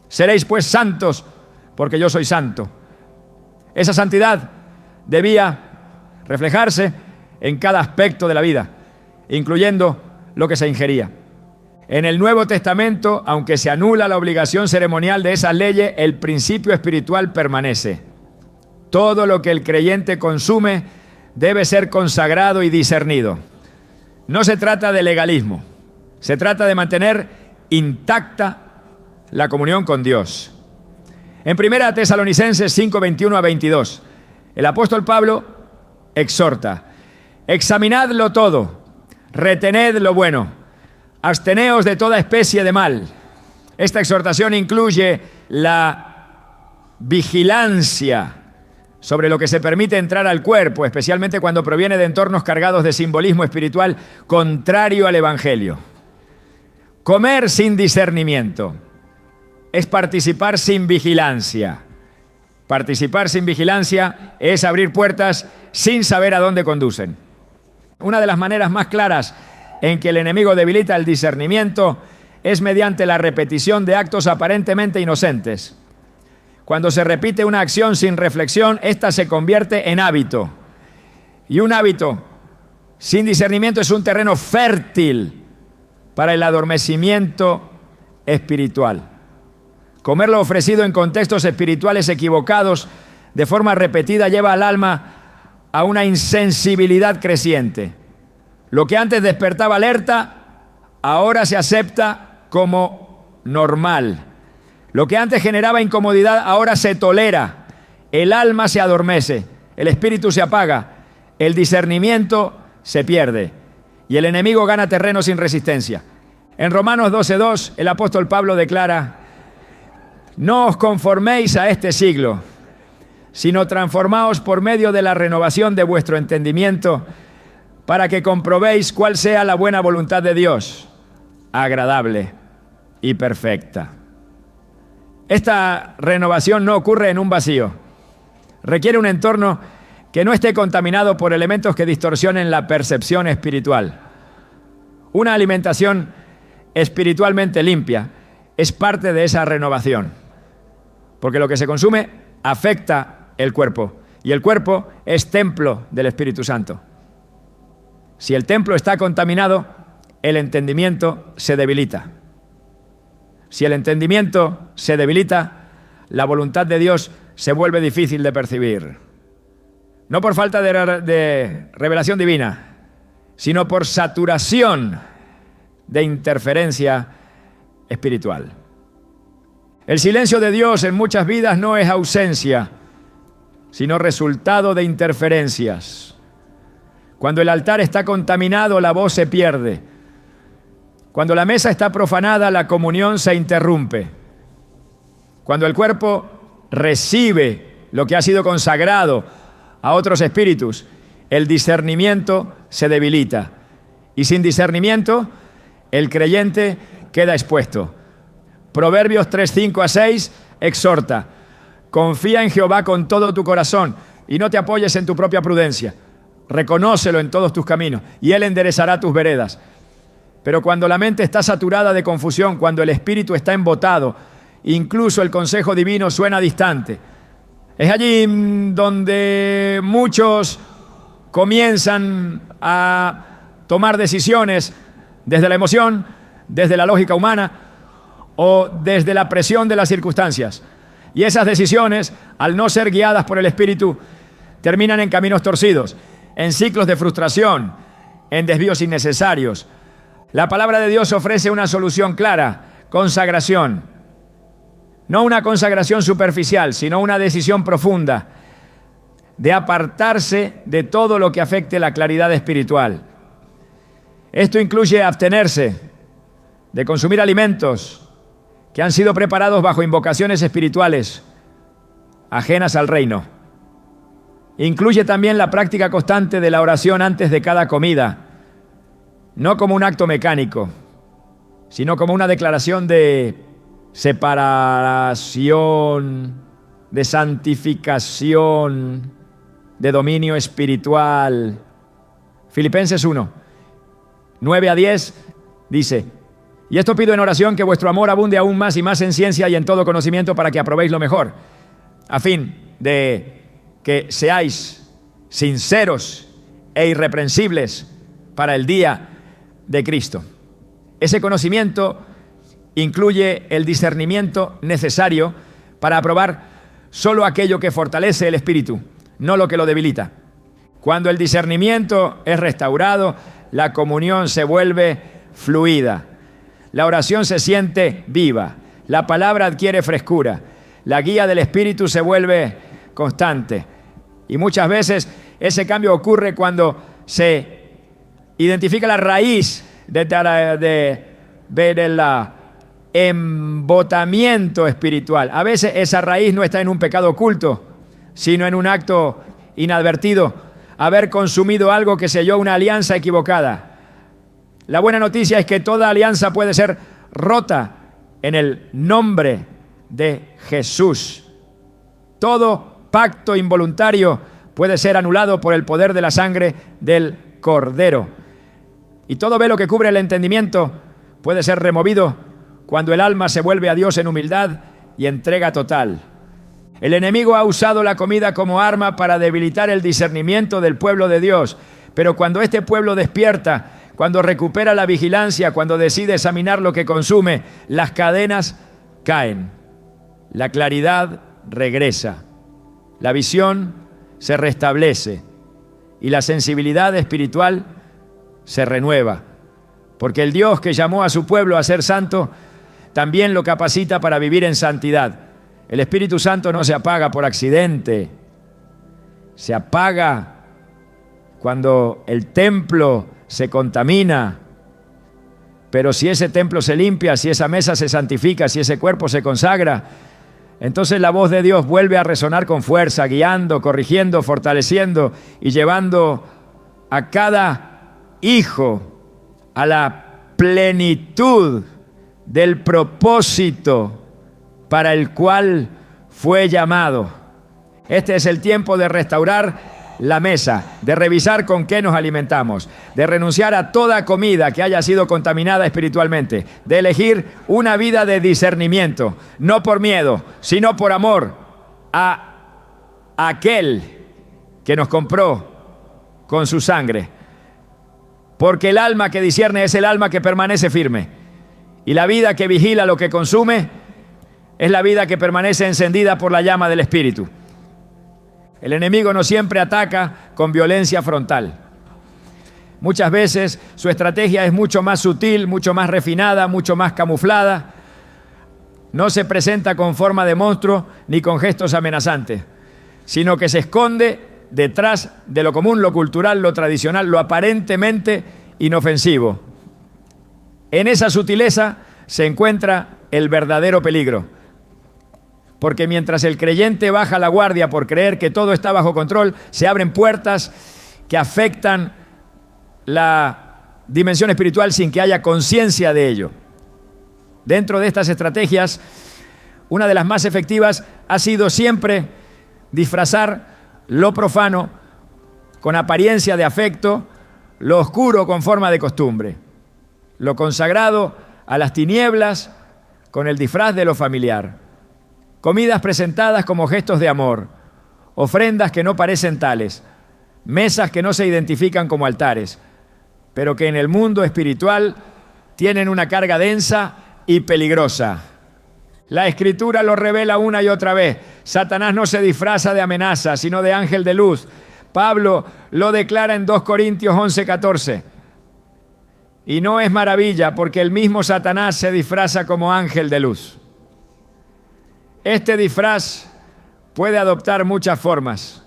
Seréis pues santos, porque yo soy santo. Esa santidad debía reflejarse en cada aspecto de la vida, incluyendo lo que se ingería. En el Nuevo Testamento, aunque se anula la obligación ceremonial de esas leyes, el principio espiritual permanece. Todo lo que el creyente consume debe ser consagrado y discernido. No se trata de legalismo, se trata de mantener intacta la comunión con Dios. En 1 Tesalonicenses 5:21-22, el apóstol Pablo exhorta: examinadlo todo, retened lo bueno, absteneos de toda especie de mal. Esta exhortación incluye la vigilancia sobre lo que se permite entrar al cuerpo, especialmente cuando proviene de entornos cargados de simbolismo espiritual contrario al Evangelio. Comer sin discernimiento es participar sin vigilancia. Participar sin vigilancia es abrir puertas sin saber a dónde conducen. Una de las maneras más claras en que el enemigo debilita el discernimiento es mediante la repetición de actos aparentemente inocentes. Cuando se repite una acción sin reflexión, ésta se convierte en hábito. Y un hábito sin discernimiento es un terreno fértil para el adormecimiento espiritual. Comer lo ofrecido en contextos espirituales equivocados de forma repetida lleva al alma a una insensibilidad creciente. Lo que antes despertaba alerta, ahora se acepta como normal. Lo que antes generaba incomodidad, ahora se tolera. El alma se adormece, el espíritu se apaga, el discernimiento se pierde y el enemigo gana terreno sin resistencia. En Romanos 12:2, el apóstol Pablo declara: no os conforméis a este siglo, sino transformaos por medio de la renovación de vuestro entendimiento, para que comprobéis cuál sea la buena voluntad de Dios, agradable y perfecta. Esta renovación no ocurre en un vacío. Requiere un entorno que no esté contaminado por elementos que distorsionen la percepción espiritual. Una alimentación espiritualmente limpia es parte de esa renovación, porque lo que se consume afecta el cuerpo, y el cuerpo es templo del Espíritu Santo. Si el templo está contaminado, el entendimiento se debilita. Si el entendimiento se debilita, la voluntad de Dios se vuelve difícil de percibir. No por falta de revelación divina, sino por saturación de interferencia espiritual. El silencio de Dios en muchas vidas no es ausencia, sino resultado de interferencias. Cuando el altar está contaminado, la voz se pierde. Cuando la mesa está profanada, la comunión se interrumpe. Cuando el cuerpo recibe lo que ha sido consagrado a otros espíritus, el discernimiento se debilita. Y sin discernimiento, el creyente queda expuesto. Proverbios 3:5-6 exhorta: confía en Jehová con todo tu corazón y no te apoyes en tu propia prudencia. Reconócelo en todos tus caminos y Él enderezará tus veredas. Pero cuando la mente está saturada de confusión, cuando el espíritu está embotado, incluso el consejo divino suena distante. Es allí donde muchos comienzan a tomar decisiones desde la emoción, desde la lógica humana o desde la presión de las circunstancias. Y esas decisiones, al no ser guiadas por el Espíritu, terminan en caminos torcidos, en ciclos de frustración, en desvíos innecesarios. La palabra de Dios ofrece una solución clara: consagración. No una consagración superficial, sino una decisión profunda de apartarse de todo lo que afecte la claridad espiritual. Esto incluye abstenerse de consumir alimentos que han sido preparados bajo invocaciones espirituales ajenas al reino. Incluye también la práctica constante de la oración antes de cada comida, no como un acto mecánico, sino como una declaración de separación, de santificación, de dominio espiritual. Filipenses 1:9-10 dice: y esto pido en oración, que vuestro amor abunde aún más y más en ciencia y en todo conocimiento, para que aprobéis lo mejor, a fin de que seáis sinceros e irreprensibles para el día de Cristo. Ese conocimiento incluye el discernimiento necesario para aprobar solo aquello que fortalece el espíritu, no lo que lo debilita. Cuando el discernimiento es restaurado, la comunión se vuelve fluida. La oración se siente viva. La palabra adquiere frescura. La guía del espíritu se vuelve constante. Y muchas veces ese cambio ocurre cuando se identifica la raíz del embotamiento espiritual. A veces esa raíz no está en un pecado oculto, sino en un acto inadvertido, haber consumido algo que selló una alianza equivocada. La buena noticia es que toda alianza puede ser rota en el nombre de Jesús. Todo pacto involuntario puede ser anulado por el poder de la sangre del Cordero. Y todo velo que cubre el entendimiento puede ser removido cuando el alma se vuelve a Dios en humildad y entrega total. El enemigo ha usado la comida como arma para debilitar el discernimiento del pueblo de Dios. Pero cuando este pueblo despierta, cuando recupera la vigilancia, cuando decide examinar lo que consume, las cadenas caen. La claridad regresa. La visión se restablece. Y la sensibilidad espiritual se renueva. Porque el Dios que llamó a su pueblo a ser santo, también lo capacita para vivir en santidad. El Espíritu Santo no se apaga por accidente. Se apaga cuando el templo se contamina. Pero si ese templo se limpia, si esa mesa se santifica, si ese cuerpo se consagra, entonces la voz de Dios vuelve a resonar con fuerza, guiando, corrigiendo, fortaleciendo y llevando a cada hijo a la plenitud del propósito para el cual fue llamado. Este es el tiempo de restaurar la mesa, de revisar con qué nos alimentamos, de renunciar a toda comida que haya sido contaminada espiritualmente, de elegir una vida de discernimiento, no por miedo, sino por amor a aquel que nos compró con su sangre. Porque el alma que discierne es el alma que permanece firme. Y la vida que vigila lo que consume es la vida que permanece encendida por la llama del Espíritu. El enemigo no siempre ataca con violencia frontal. Muchas veces su estrategia es mucho más sutil, mucho más refinada, mucho más camuflada. No se presenta con forma de monstruo ni con gestos amenazantes, sino que se esconde detrás de lo común, lo cultural, lo tradicional, lo aparentemente inofensivo. En esa sutileza se encuentra el verdadero peligro. Porque mientras el creyente baja la guardia por creer que todo está bajo control, se abren puertas que afectan la dimensión espiritual sin que haya conciencia de ello. Dentro de estas estrategias, una de las más efectivas ha sido siempre disfrazar lo profano con apariencia de afecto, lo oscuro con forma de costumbre, lo consagrado a las tinieblas con el disfraz de lo familiar. Comidas presentadas como gestos de amor, ofrendas que no parecen tales, mesas que no se identifican como altares, pero que en el mundo espiritual tienen una carga densa y peligrosa. La Escritura lo revela una y otra vez. Satanás no se disfraza de amenaza, sino de ángel de luz. Pablo lo declara en 2 Corintios 11:14. Y no es maravilla, porque el mismo Satanás se disfraza como ángel de luz. Este disfraz puede adoptar muchas formas,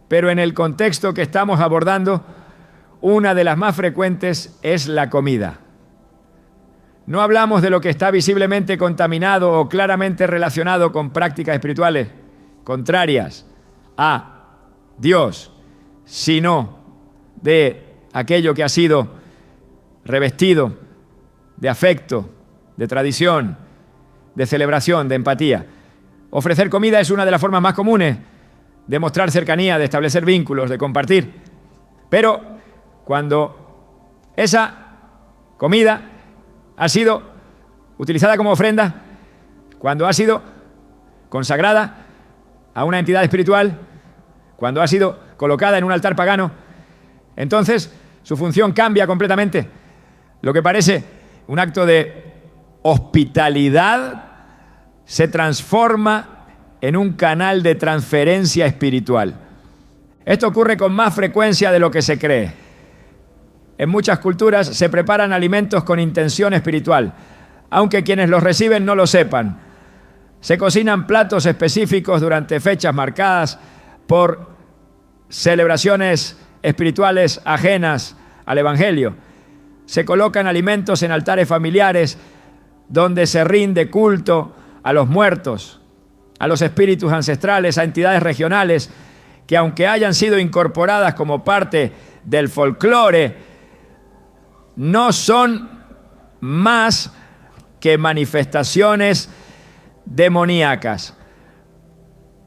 pero en el contexto que estamos abordando, una de las más frecuentes es la comida. No hablamos de lo que está visiblemente contaminado o claramente relacionado con prácticas espirituales contrarias a Dios, sino de aquello que ha sido revestido de afecto, de tradición, de celebración, de empatía. Ofrecer comida es una de las formas más comunes de mostrar cercanía, de establecer vínculos, de compartir. Pero cuando esa comida ha sido utilizada como ofrenda, cuando ha sido consagrada a una entidad espiritual, cuando ha sido colocada en un altar pagano, entonces su función cambia completamente. Lo que parece un acto de hospitalidad se transforma en un canal de transferencia espiritual. Esto ocurre con más frecuencia de lo que se cree. En muchas culturas se preparan alimentos con intención espiritual, aunque quienes los reciben no lo sepan. Se cocinan platos específicos durante fechas marcadas por celebraciones espirituales ajenas al Evangelio. Se colocan alimentos en altares familiares donde se rinde culto a los muertos, a los espíritus ancestrales, a entidades regionales que, aunque hayan sido incorporadas como parte del folclore, no son más que manifestaciones demoníacas.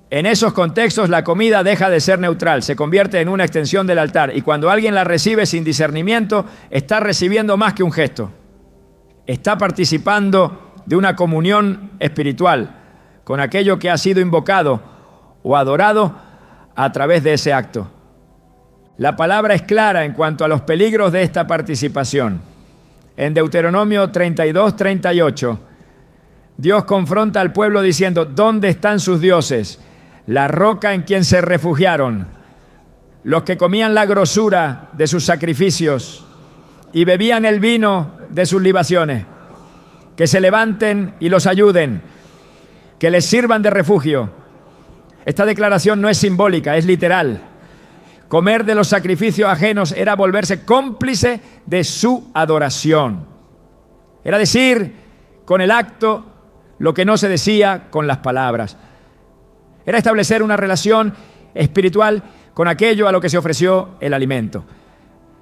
En esos contextos la comida deja de ser neutral, se convierte en una extensión del altar, y cuando alguien la recibe sin discernimiento, está recibiendo más que un gesto. Está participando de una comunión espiritual con aquello que ha sido invocado o adorado a través de ese acto. La palabra es clara en cuanto a los peligros de esta participación. En Deuteronomio 32:38, Dios confronta al pueblo diciendo: ¿dónde están sus dioses? La roca en quien se refugiaron, los que comían la grosura de sus sacrificios y bebían el vino de sus libaciones. Que se levanten y los ayuden, que les sirvan de refugio. Esta declaración no es simbólica, es literal. Comer de los sacrificios ajenos era volverse cómplice de su adoración. Era decir con el acto lo que no se decía con las palabras. Era establecer una relación espiritual con aquello a lo que se ofreció el alimento.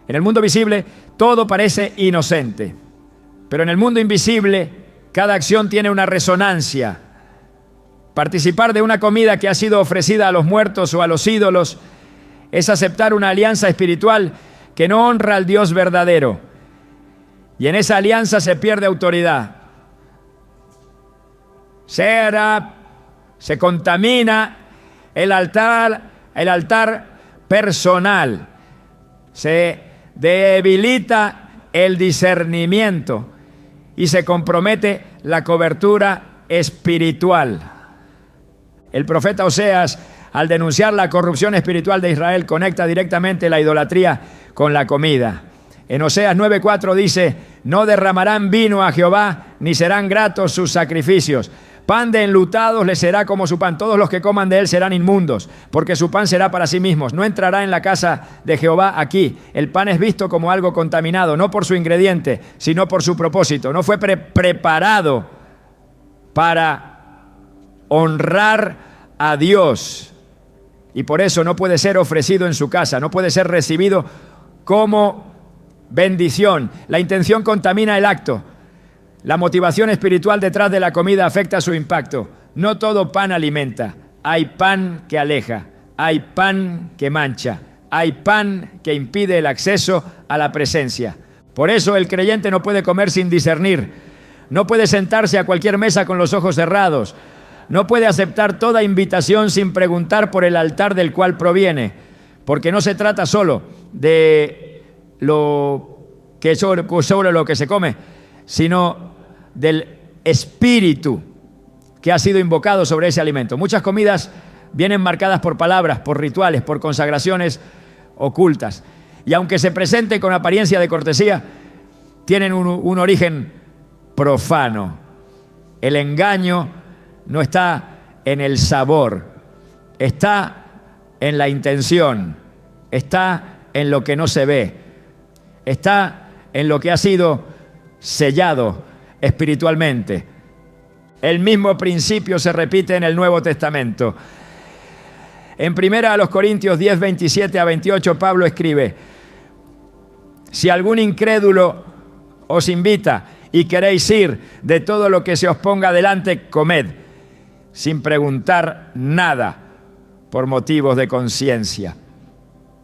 En el mundo visible todo parece inocente, pero en el mundo invisible cada acción tiene una resonancia. Participar de una comida que ha sido ofrecida a los muertos o a los ídolos es aceptar una alianza espiritual que no honra al Dios verdadero. Y en esa alianza se pierde autoridad. Se contamina el altar personal. Se debilita el discernimiento y se compromete la cobertura espiritual. El profeta Oseas, al denunciar la corrupción espiritual de Israel, conecta directamente la idolatría con la comida. En Oseas 9:4 dice: no derramarán vino a Jehová, ni serán gratos sus sacrificios. Pan de enlutados les será como su pan. Todos los que coman de él serán inmundos, porque su pan será para sí mismos. No entrará en la casa de Jehová aquí. El pan es visto como algo contaminado, no por su ingrediente, sino por su propósito. No fue preparado para honrar a Dios. Y por eso no puede ser ofrecido en su casa, no puede ser recibido como bendición. La intención contamina el acto. La motivación espiritual detrás de la comida afecta su impacto. No todo pan alimenta. Hay pan que aleja, hay pan que mancha, hay pan que impide el acceso a la presencia. Por eso el creyente no puede comer sin discernir. No puede sentarse a cualquier mesa con los ojos cerrados. No puede aceptar toda invitación sin preguntar por el altar del cual proviene. Porque no se trata solo de lo que sobre lo que se come, sino del espíritu que ha sido invocado sobre ese alimento. Muchas comidas vienen marcadas por palabras, por rituales, por consagraciones ocultas. Y aunque se presente con apariencia de cortesía, tienen un origen profano. El engaño no está en el sabor, está en la intención, está en lo que no se ve, está en lo que ha sido sellado espiritualmente. El mismo principio se repite en el Nuevo Testamento. En 1 Corintios 10, 27 a 28, Pablo escribe: si algún incrédulo os invita y queréis ir, de todo lo que se os ponga delante, comed, sin preguntar nada, por motivos de conciencia.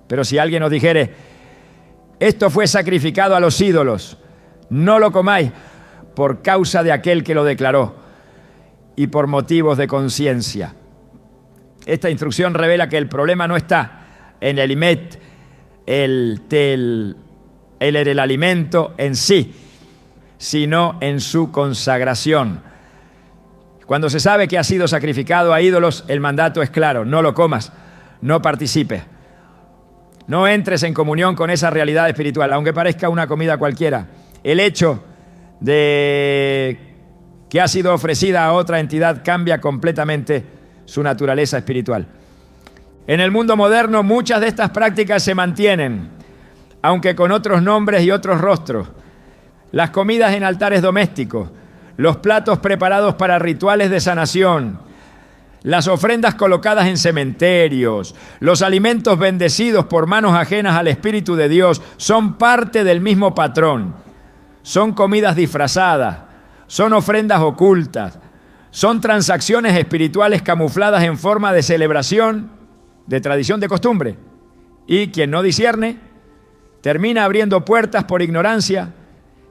Pero si alguien os dijere: esto fue sacrificado a los ídolos, no lo comáis, por causa de aquel que lo declaró y por motivos de conciencia. Esta instrucción revela que el problema no está en el imet, el alimento en sí, sino en su consagración. Cuando se sabe que ha sido sacrificado a ídolos, el mandato es claro: no lo comas, no participes. No entres en comunión con esa realidad espiritual, aunque parezca una comida cualquiera. El hecho de que ha sido ofrecida a otra entidad cambia completamente su naturaleza espiritual. En el mundo moderno, muchas de estas prácticas se mantienen, aunque con otros nombres y otros rostros. Las comidas en altares domésticos, los platos preparados para rituales de sanación, las ofrendas colocadas en cementerios, los alimentos bendecidos por manos ajenas al Espíritu de Dios, son parte del mismo patrón. Son comidas disfrazadas, son ofrendas ocultas, son transacciones espirituales camufladas en forma de celebración, de tradición, de costumbre. Y quien no discierne termina abriendo puertas por ignorancia,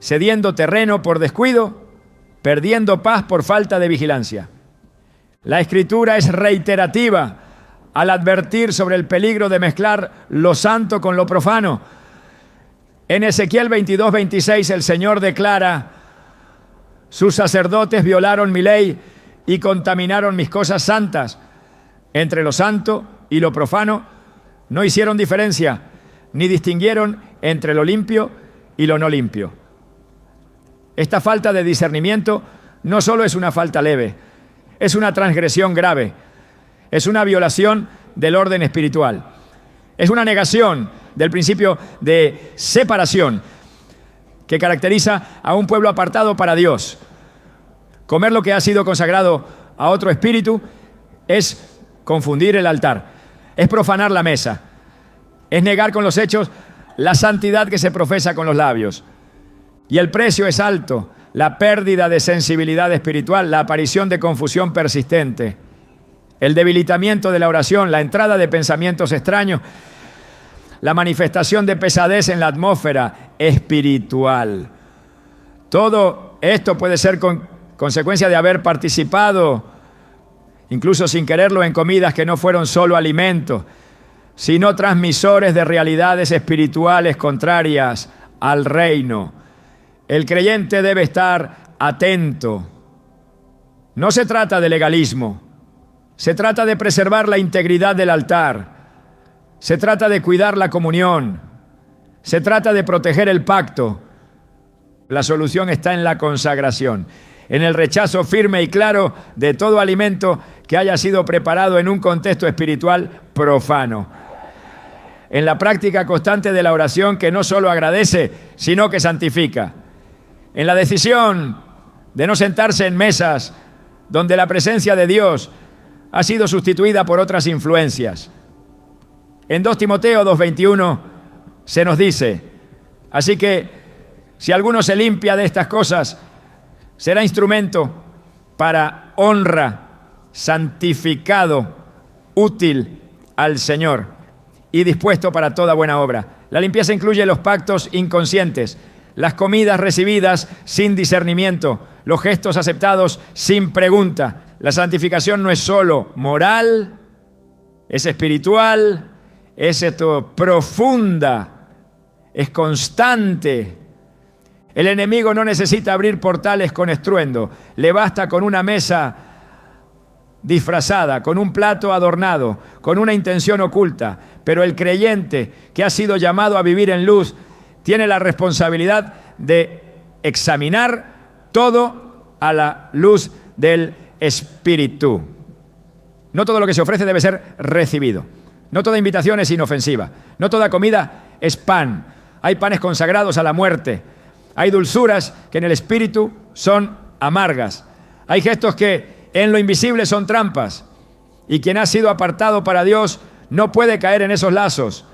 cediendo terreno por descuido, perdiendo paz por falta de vigilancia. La Escritura es reiterativa al advertir sobre el peligro de mezclar lo santo con lo profano. En Ezequiel 22, 26 el Señor declara: sus sacerdotes violaron mi ley y contaminaron mis cosas santas. Entre lo santo y lo profano no hicieron diferencia, ni distinguieron entre lo limpio y lo no limpio. Esta falta de discernimiento no solo es una falta leve, es una transgresión grave, es una violación del orden espiritual, es una negación del principio de separación que caracteriza a un pueblo apartado para Dios. Comer lo que ha sido consagrado a otro espíritu es confundir el altar, es profanar la mesa, es negar con los hechos la santidad que se profesa con los labios. Y el precio es alto: la pérdida de sensibilidad espiritual, la aparición de confusión persistente, el debilitamiento de la oración, la entrada de pensamientos extraños, la manifestación de pesadez en la atmósfera espiritual. Todo esto puede ser consecuencia de haber participado, incluso sin quererlo, en comidas que no fueron solo alimentos, sino transmisores de realidades espirituales contrarias al reino. El creyente debe estar atento. No se trata de legalismo, se trata de preservar la integridad del altar, se trata de cuidar la comunión, se trata de proteger el pacto. La solución está en la consagración. en el rechazo firme y claro de todo alimento que haya sido preparado en un contexto espiritual profano. En la práctica constante de la oración que no solo agradece, sino que santifica. En la decisión de no sentarse en mesas donde la presencia de Dios ha sido sustituida por otras influencias. En 2 Timoteo 2:21 se nos dice: así que si alguno se limpia de estas cosas, será instrumento para honra, santificado, útil al Señor y dispuesto para toda buena obra. La limpieza incluye los pactos inconscientes, las comidas recibidas sin discernimiento, los gestos aceptados sin pregunta. La santificación no es solo moral, es espiritual, es profunda, es constante. El enemigo no necesita abrir portales con estruendo, le basta con una mesa disfrazada, con un plato adornado, con una intención oculta. Pero el creyente que ha sido llamado a vivir en luz tiene la responsabilidad de examinar todo a la luz del Espíritu. No todo lo que se ofrece debe ser recibido. No toda invitación es inofensiva. No toda comida es pan. Hay panes consagrados a la muerte. Hay dulzuras que en el Espíritu son amargas. Hay gestos que en lo invisible son trampas. Y quien ha sido apartado para Dios no puede caer en esos lazos.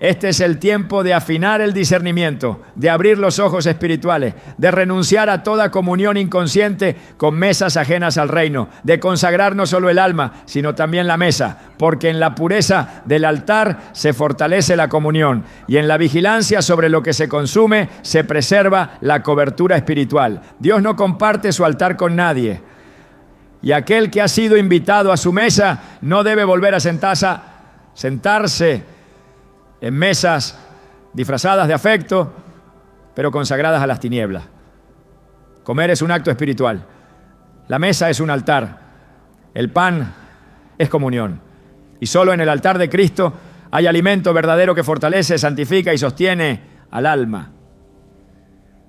Este es el tiempo de afinar el discernimiento, de abrir los ojos espirituales, de renunciar a toda comunión inconsciente con mesas ajenas al reino, de consagrar no solo el alma, sino también la mesa, porque en la pureza del altar se fortalece la comunión y en la vigilancia sobre lo que se consume se preserva la cobertura espiritual. Dios no comparte su altar con nadie, y aquel que ha sido invitado a su mesa no debe volver a sentarse en mesas disfrazadas de afecto, pero consagradas a las tinieblas. Comer es un acto espiritual. La mesa es un altar. El pan es comunión. Y solo en el altar de Cristo hay alimento verdadero que fortalece, santifica y sostiene al alma.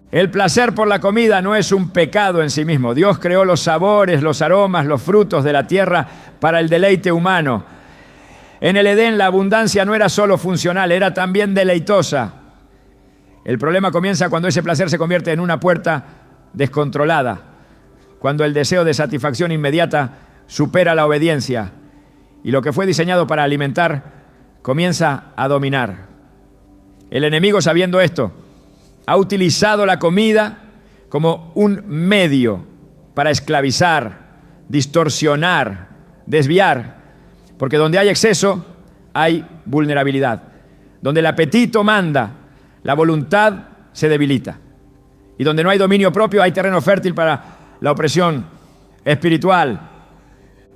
El placer por la comida no es un pecado en sí mismo. Dios creó los sabores, los aromas, los frutos de la tierra para el deleite humano. En el Edén la abundancia no era solo funcional, era también deleitosa. El problema comienza cuando ese placer se convierte en una puerta descontrolada, cuando el deseo de satisfacción inmediata supera la obediencia y lo que fue diseñado para alimentar comienza a dominar. El enemigo, sabiendo esto, ha utilizado la comida como un medio para esclavizar, distorsionar, desviar. Porque donde hay exceso, hay vulnerabilidad. Donde el apetito manda, la voluntad se debilita. Y donde no hay dominio propio, hay terreno fértil para la opresión espiritual.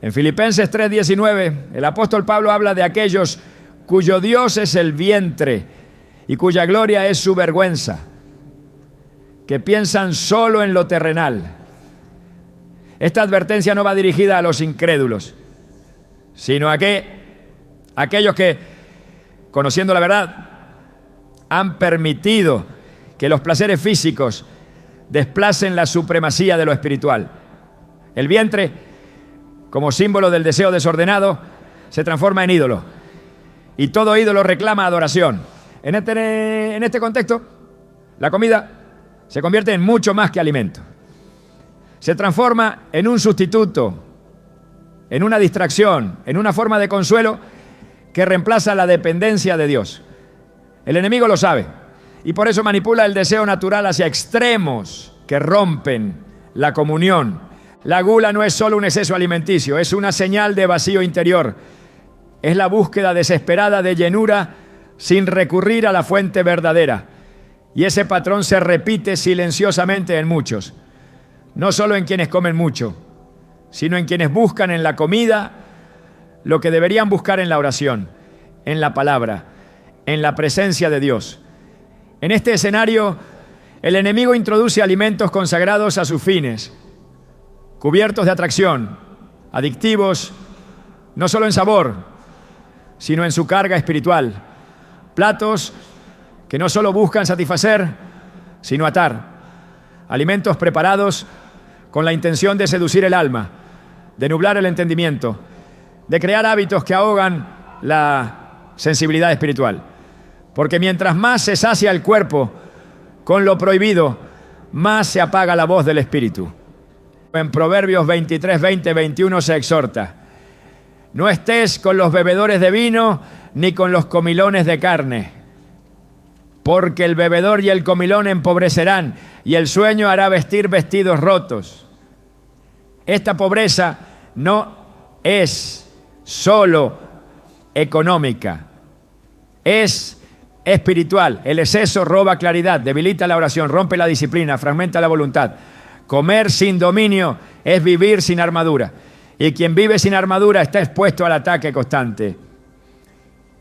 En Filipenses 3:19, el apóstol Pablo habla de aquellos cuyo Dios es el vientre y cuya gloria es su vergüenza, que piensan solo en lo terrenal. Esta advertencia no va dirigida a los incrédulos, sino a aquellos que, conociendo la verdad, han permitido que los placeres físicos desplacen la supremacía de lo espiritual. El vientre, como símbolo del deseo desordenado, se transforma en ídolo. Y todo ídolo reclama adoración. En este contexto, la comida se convierte en mucho más que alimento. Se transforma en un sustituto, en una distracción, en una forma de consuelo que reemplaza la dependencia de Dios. El enemigo lo sabe y por eso manipula el deseo natural hacia extremos que rompen la comunión. La gula no es solo un exceso alimenticio, es una señal de vacío interior. Es la búsqueda desesperada de llenura sin recurrir a la fuente verdadera. Y ese patrón se repite silenciosamente en muchos, no solo en quienes comen mucho, sino en quienes buscan en la comida lo que deberían buscar en la oración, en la palabra, en la presencia de Dios. En este escenario, el enemigo introduce alimentos consagrados a sus fines, cubiertos de atracción, adictivos, no solo en sabor, sino en su carga espiritual. Platos que no solo buscan satisfacer, sino atar. Alimentos preparados con la intención de seducir el alma, de nublar el entendimiento, de crear hábitos que ahogan la sensibilidad espiritual. Porque mientras más se sacia el cuerpo con lo prohibido, más se apaga la voz del espíritu. En Proverbios 23, 20, 21 se exhorta: no estés con los bebedores de vino ni con los comilones de carne, porque el bebedor y el comilón empobrecerán y el sueño hará vestir vestidos rotos. Esta pobreza no es solo económica, es espiritual. El exceso roba claridad, debilita la oración, rompe la disciplina, fragmenta la voluntad. Comer sin dominio es vivir sin armadura. Y quien vive sin armadura está expuesto al ataque constante.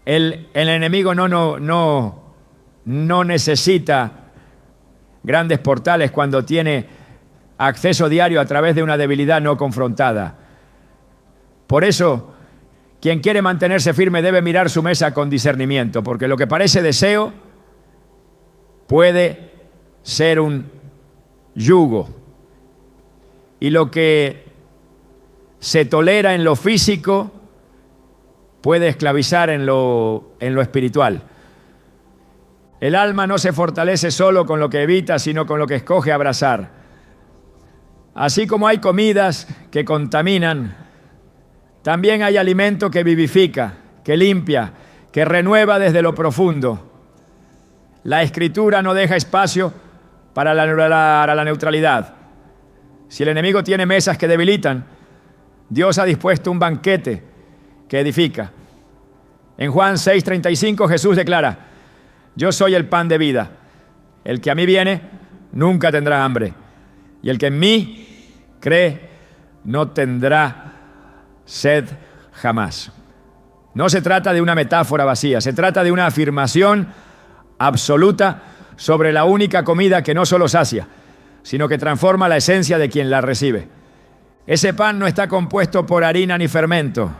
El enemigo no necesita grandes portales cuando tiene acceso diario a través de una debilidad no confrontada. Por eso, quien quiere mantenerse firme debe mirar su mesa con discernimiento, porque lo que parece deseo puede ser un yugo. Y lo que se tolera en lo físico puede esclavizar en lo espiritual. El alma no se fortalece solo con lo que evita, sino con lo que escoge abrazar. Así como hay comidas que contaminan, también hay alimento que vivifica, que limpia, que renueva desde lo profundo. La Escritura no deja espacio para la neutralidad. Si el enemigo tiene mesas que debilitan, Dios ha dispuesto un banquete que edifica. En Juan 6:35 Jesús declara: yo soy el pan de vida. El que a mí viene nunca tendrá hambre. Y el que en mí cree no tendrá sed jamás. No se trata de una metáfora vacía, se trata de una afirmación absoluta sobre la única comida que no solo sacia, sino que transforma la esencia de quien la recibe. Ese pan no está compuesto por harina ni fermento.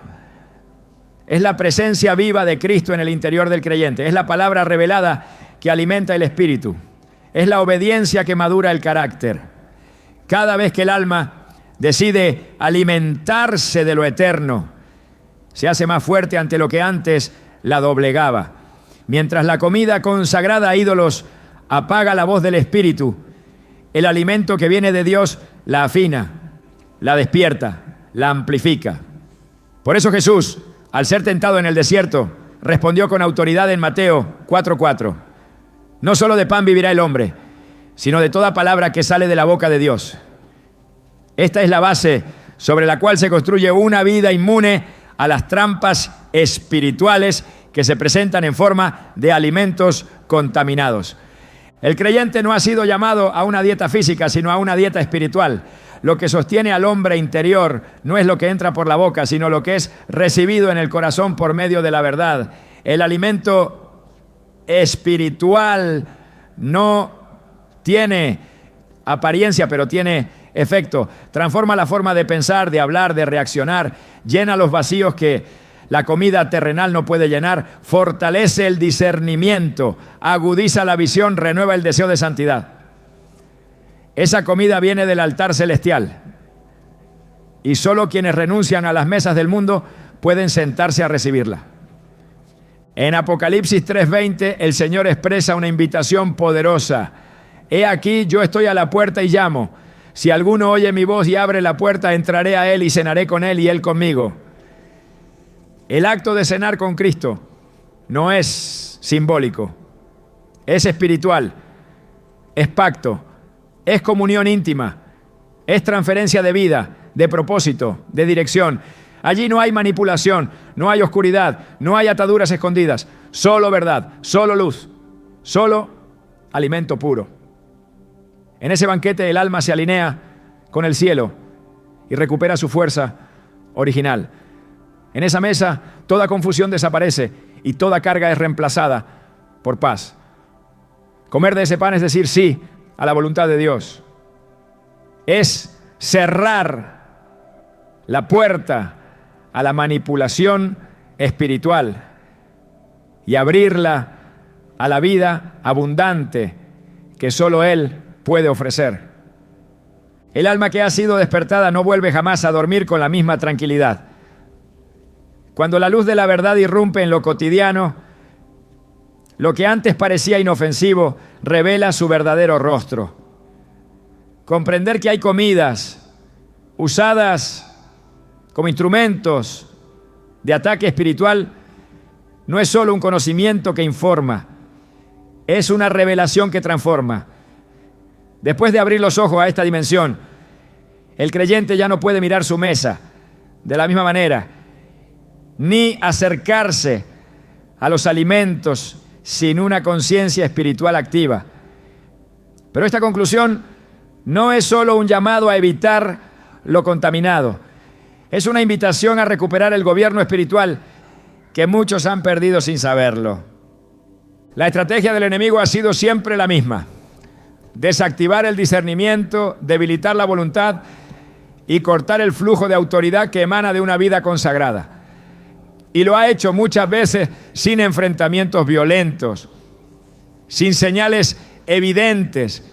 Es la presencia viva de Cristo en el interior del creyente. Es la palabra revelada que alimenta el espíritu. Es la obediencia que madura el carácter. Cada vez que el alma decide alimentarse de lo eterno, se hace más fuerte ante lo que antes la doblegaba. Mientras la comida consagrada a ídolos apaga la voz del espíritu, el alimento que viene de Dios la afina, la despierta, la amplifica. Por eso Jesús, al ser tentado en el desierto, respondió con autoridad en Mateo 4:4. No solo de pan vivirá el hombre, sino de toda palabra que sale de la boca de Dios. Esta es la base sobre la cual se construye una vida inmune a las trampas espirituales que se presentan en forma de alimentos contaminados. El creyente no ha sido llamado a una dieta física, sino a una dieta espiritual. Lo que sostiene al hombre interior no es lo que entra por la boca, sino lo que es recibido en el corazón por medio de la verdad. El alimento espiritual no tiene apariencia, pero tiene efecto. Transforma la forma de pensar, de hablar, de reaccionar. Llena los vacíos que la comida terrenal no puede llenar. Fortalece el discernimiento, agudiza la visión, renueva el deseo de santidad. Esa comida viene del altar celestial y solo quienes renuncian a las mesas del mundo pueden sentarse a recibirla. En Apocalipsis 3:20 el Señor expresa una invitación poderosa. He aquí, yo estoy a la puerta y llamo. Si alguno oye mi voz y abre la puerta, entraré a él y cenaré con él y él conmigo. El acto de cenar con Cristo no es simbólico, es espiritual, es pacto, es comunión íntima, es transferencia de vida, de propósito, de dirección. Allí no hay manipulación, no hay oscuridad, no hay ataduras escondidas, solo verdad, solo luz, solo alimento puro. En ese banquete el alma se alinea con el cielo y recupera su fuerza original. En esa mesa toda confusión desaparece y toda carga es reemplazada por paz. Comer de ese pan es decir sí a la voluntad de Dios. Es cerrar la puerta a la manipulación espiritual y abrirla a la vida abundante que solo Él puede ofrecer. El alma que ha sido despertada no vuelve jamás a dormir con la misma tranquilidad. Cuando la luz de la verdad irrumpe en lo cotidiano, lo que antes parecía inofensivo revela su verdadero rostro. Comprender que hay comidas usadas como instrumentos de ataque espiritual no es solo un conocimiento que informa, es una revelación que transforma. Después de abrir los ojos a esta dimensión, el creyente ya no puede mirar su mesa de la misma manera, ni acercarse a los alimentos sin una conciencia espiritual activa. Pero esta conclusión no es solo un llamado a evitar lo contaminado, es una invitación a recuperar el gobierno espiritual que muchos han perdido sin saberlo. La estrategia del enemigo ha sido siempre la misma: desactivar el discernimiento, debilitar la voluntad y cortar el flujo de autoridad que emana de una vida consagrada. Y lo ha hecho muchas veces sin enfrentamientos violentos, sin señales evidentes,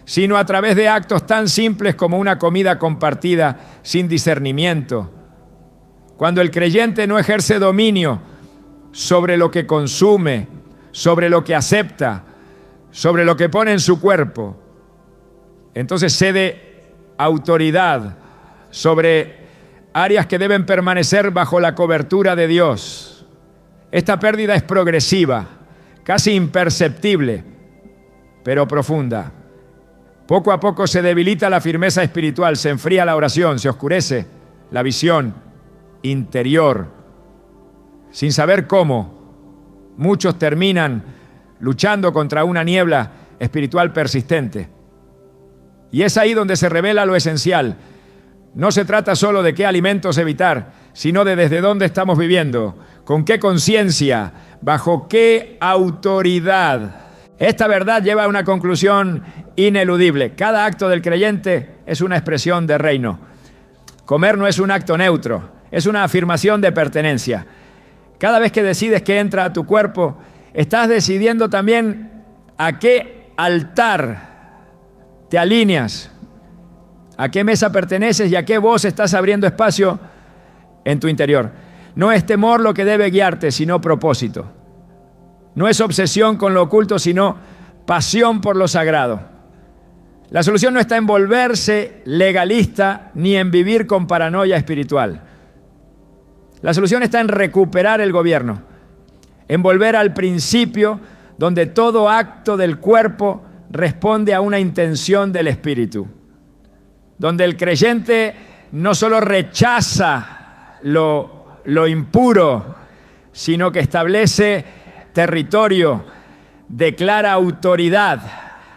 sino a través de actos tan simples como una comida compartida sin discernimiento. Cuando el creyente no ejerce dominio sobre lo que consume, sobre lo que acepta, sobre lo que pone en su cuerpo, entonces cede autoridad sobre áreas que deben permanecer bajo la cobertura de Dios. Esta pérdida es progresiva, casi imperceptible, pero profunda. Poco a poco se debilita la firmeza espiritual, se enfría la oración, se oscurece la visión interior. Sin saber cómo, muchos terminan luchando contra una niebla espiritual persistente. Y es ahí donde se revela lo esencial. No se trata solo de qué alimentos evitar, sino de desde dónde estamos viviendo, con qué conciencia, bajo qué autoridad. Esta verdad lleva a una conclusión ineludible. Cada acto del creyente es una expresión de reino. Comer no es un acto neutro, es una afirmación de pertenencia. Cada vez que decides que entra a tu cuerpo, estás decidiendo también a qué altar te alineas, a qué mesa perteneces y a qué voz estás abriendo espacio en tu interior. No es temor lo que debe guiarte, sino propósito. No es obsesión con lo oculto, sino pasión por lo sagrado. La solución no está en volverse legalista ni en vivir con paranoia espiritual. La solución está en recuperar el gobierno, en volver al principio donde todo acto del cuerpo responde a una intención del espíritu, donde el creyente no solo rechaza lo impuro, sino que establece territorio, declara autoridad,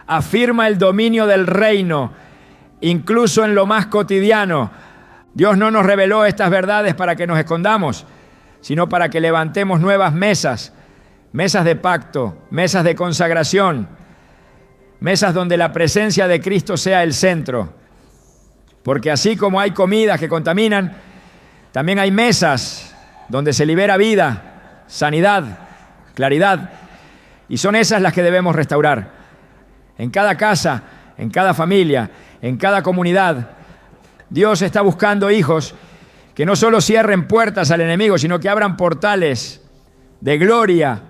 afirma el dominio del reino, incluso en lo más cotidiano. Dios no nos reveló estas verdades para que nos escondamos, sino para que levantemos nuevas mesas, mesas de pacto, mesas de consagración, mesas donde la presencia de Cristo sea el centro. Porque así como hay comidas que contaminan, también hay mesas donde se libera vida, sanidad, claridad, y son esas las que debemos restaurar. En cada casa, en cada familia, en cada comunidad, Dios está buscando hijos que no solo cierren puertas al enemigo, sino que abran portales de gloria,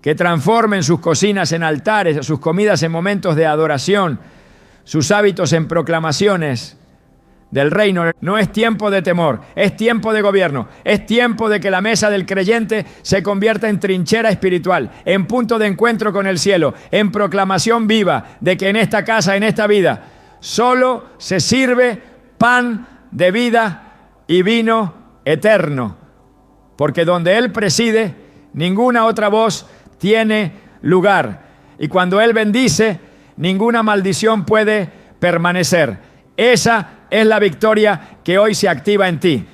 que transformen sus cocinas en altares, sus comidas en momentos de adoración, sus hábitos en proclamaciones del reino. No es tiempo de temor, es tiempo de gobierno, es tiempo de que la mesa del creyente se convierta en trinchera espiritual, en punto de encuentro con el cielo, en proclamación viva de que en esta casa, en esta vida, solo se sirve pan de vida y vino eterno, porque donde Él preside, ninguna otra voz tiene lugar, y cuando Él bendice, ninguna maldición puede permanecer. Esa es la victoria que hoy se activa en ti.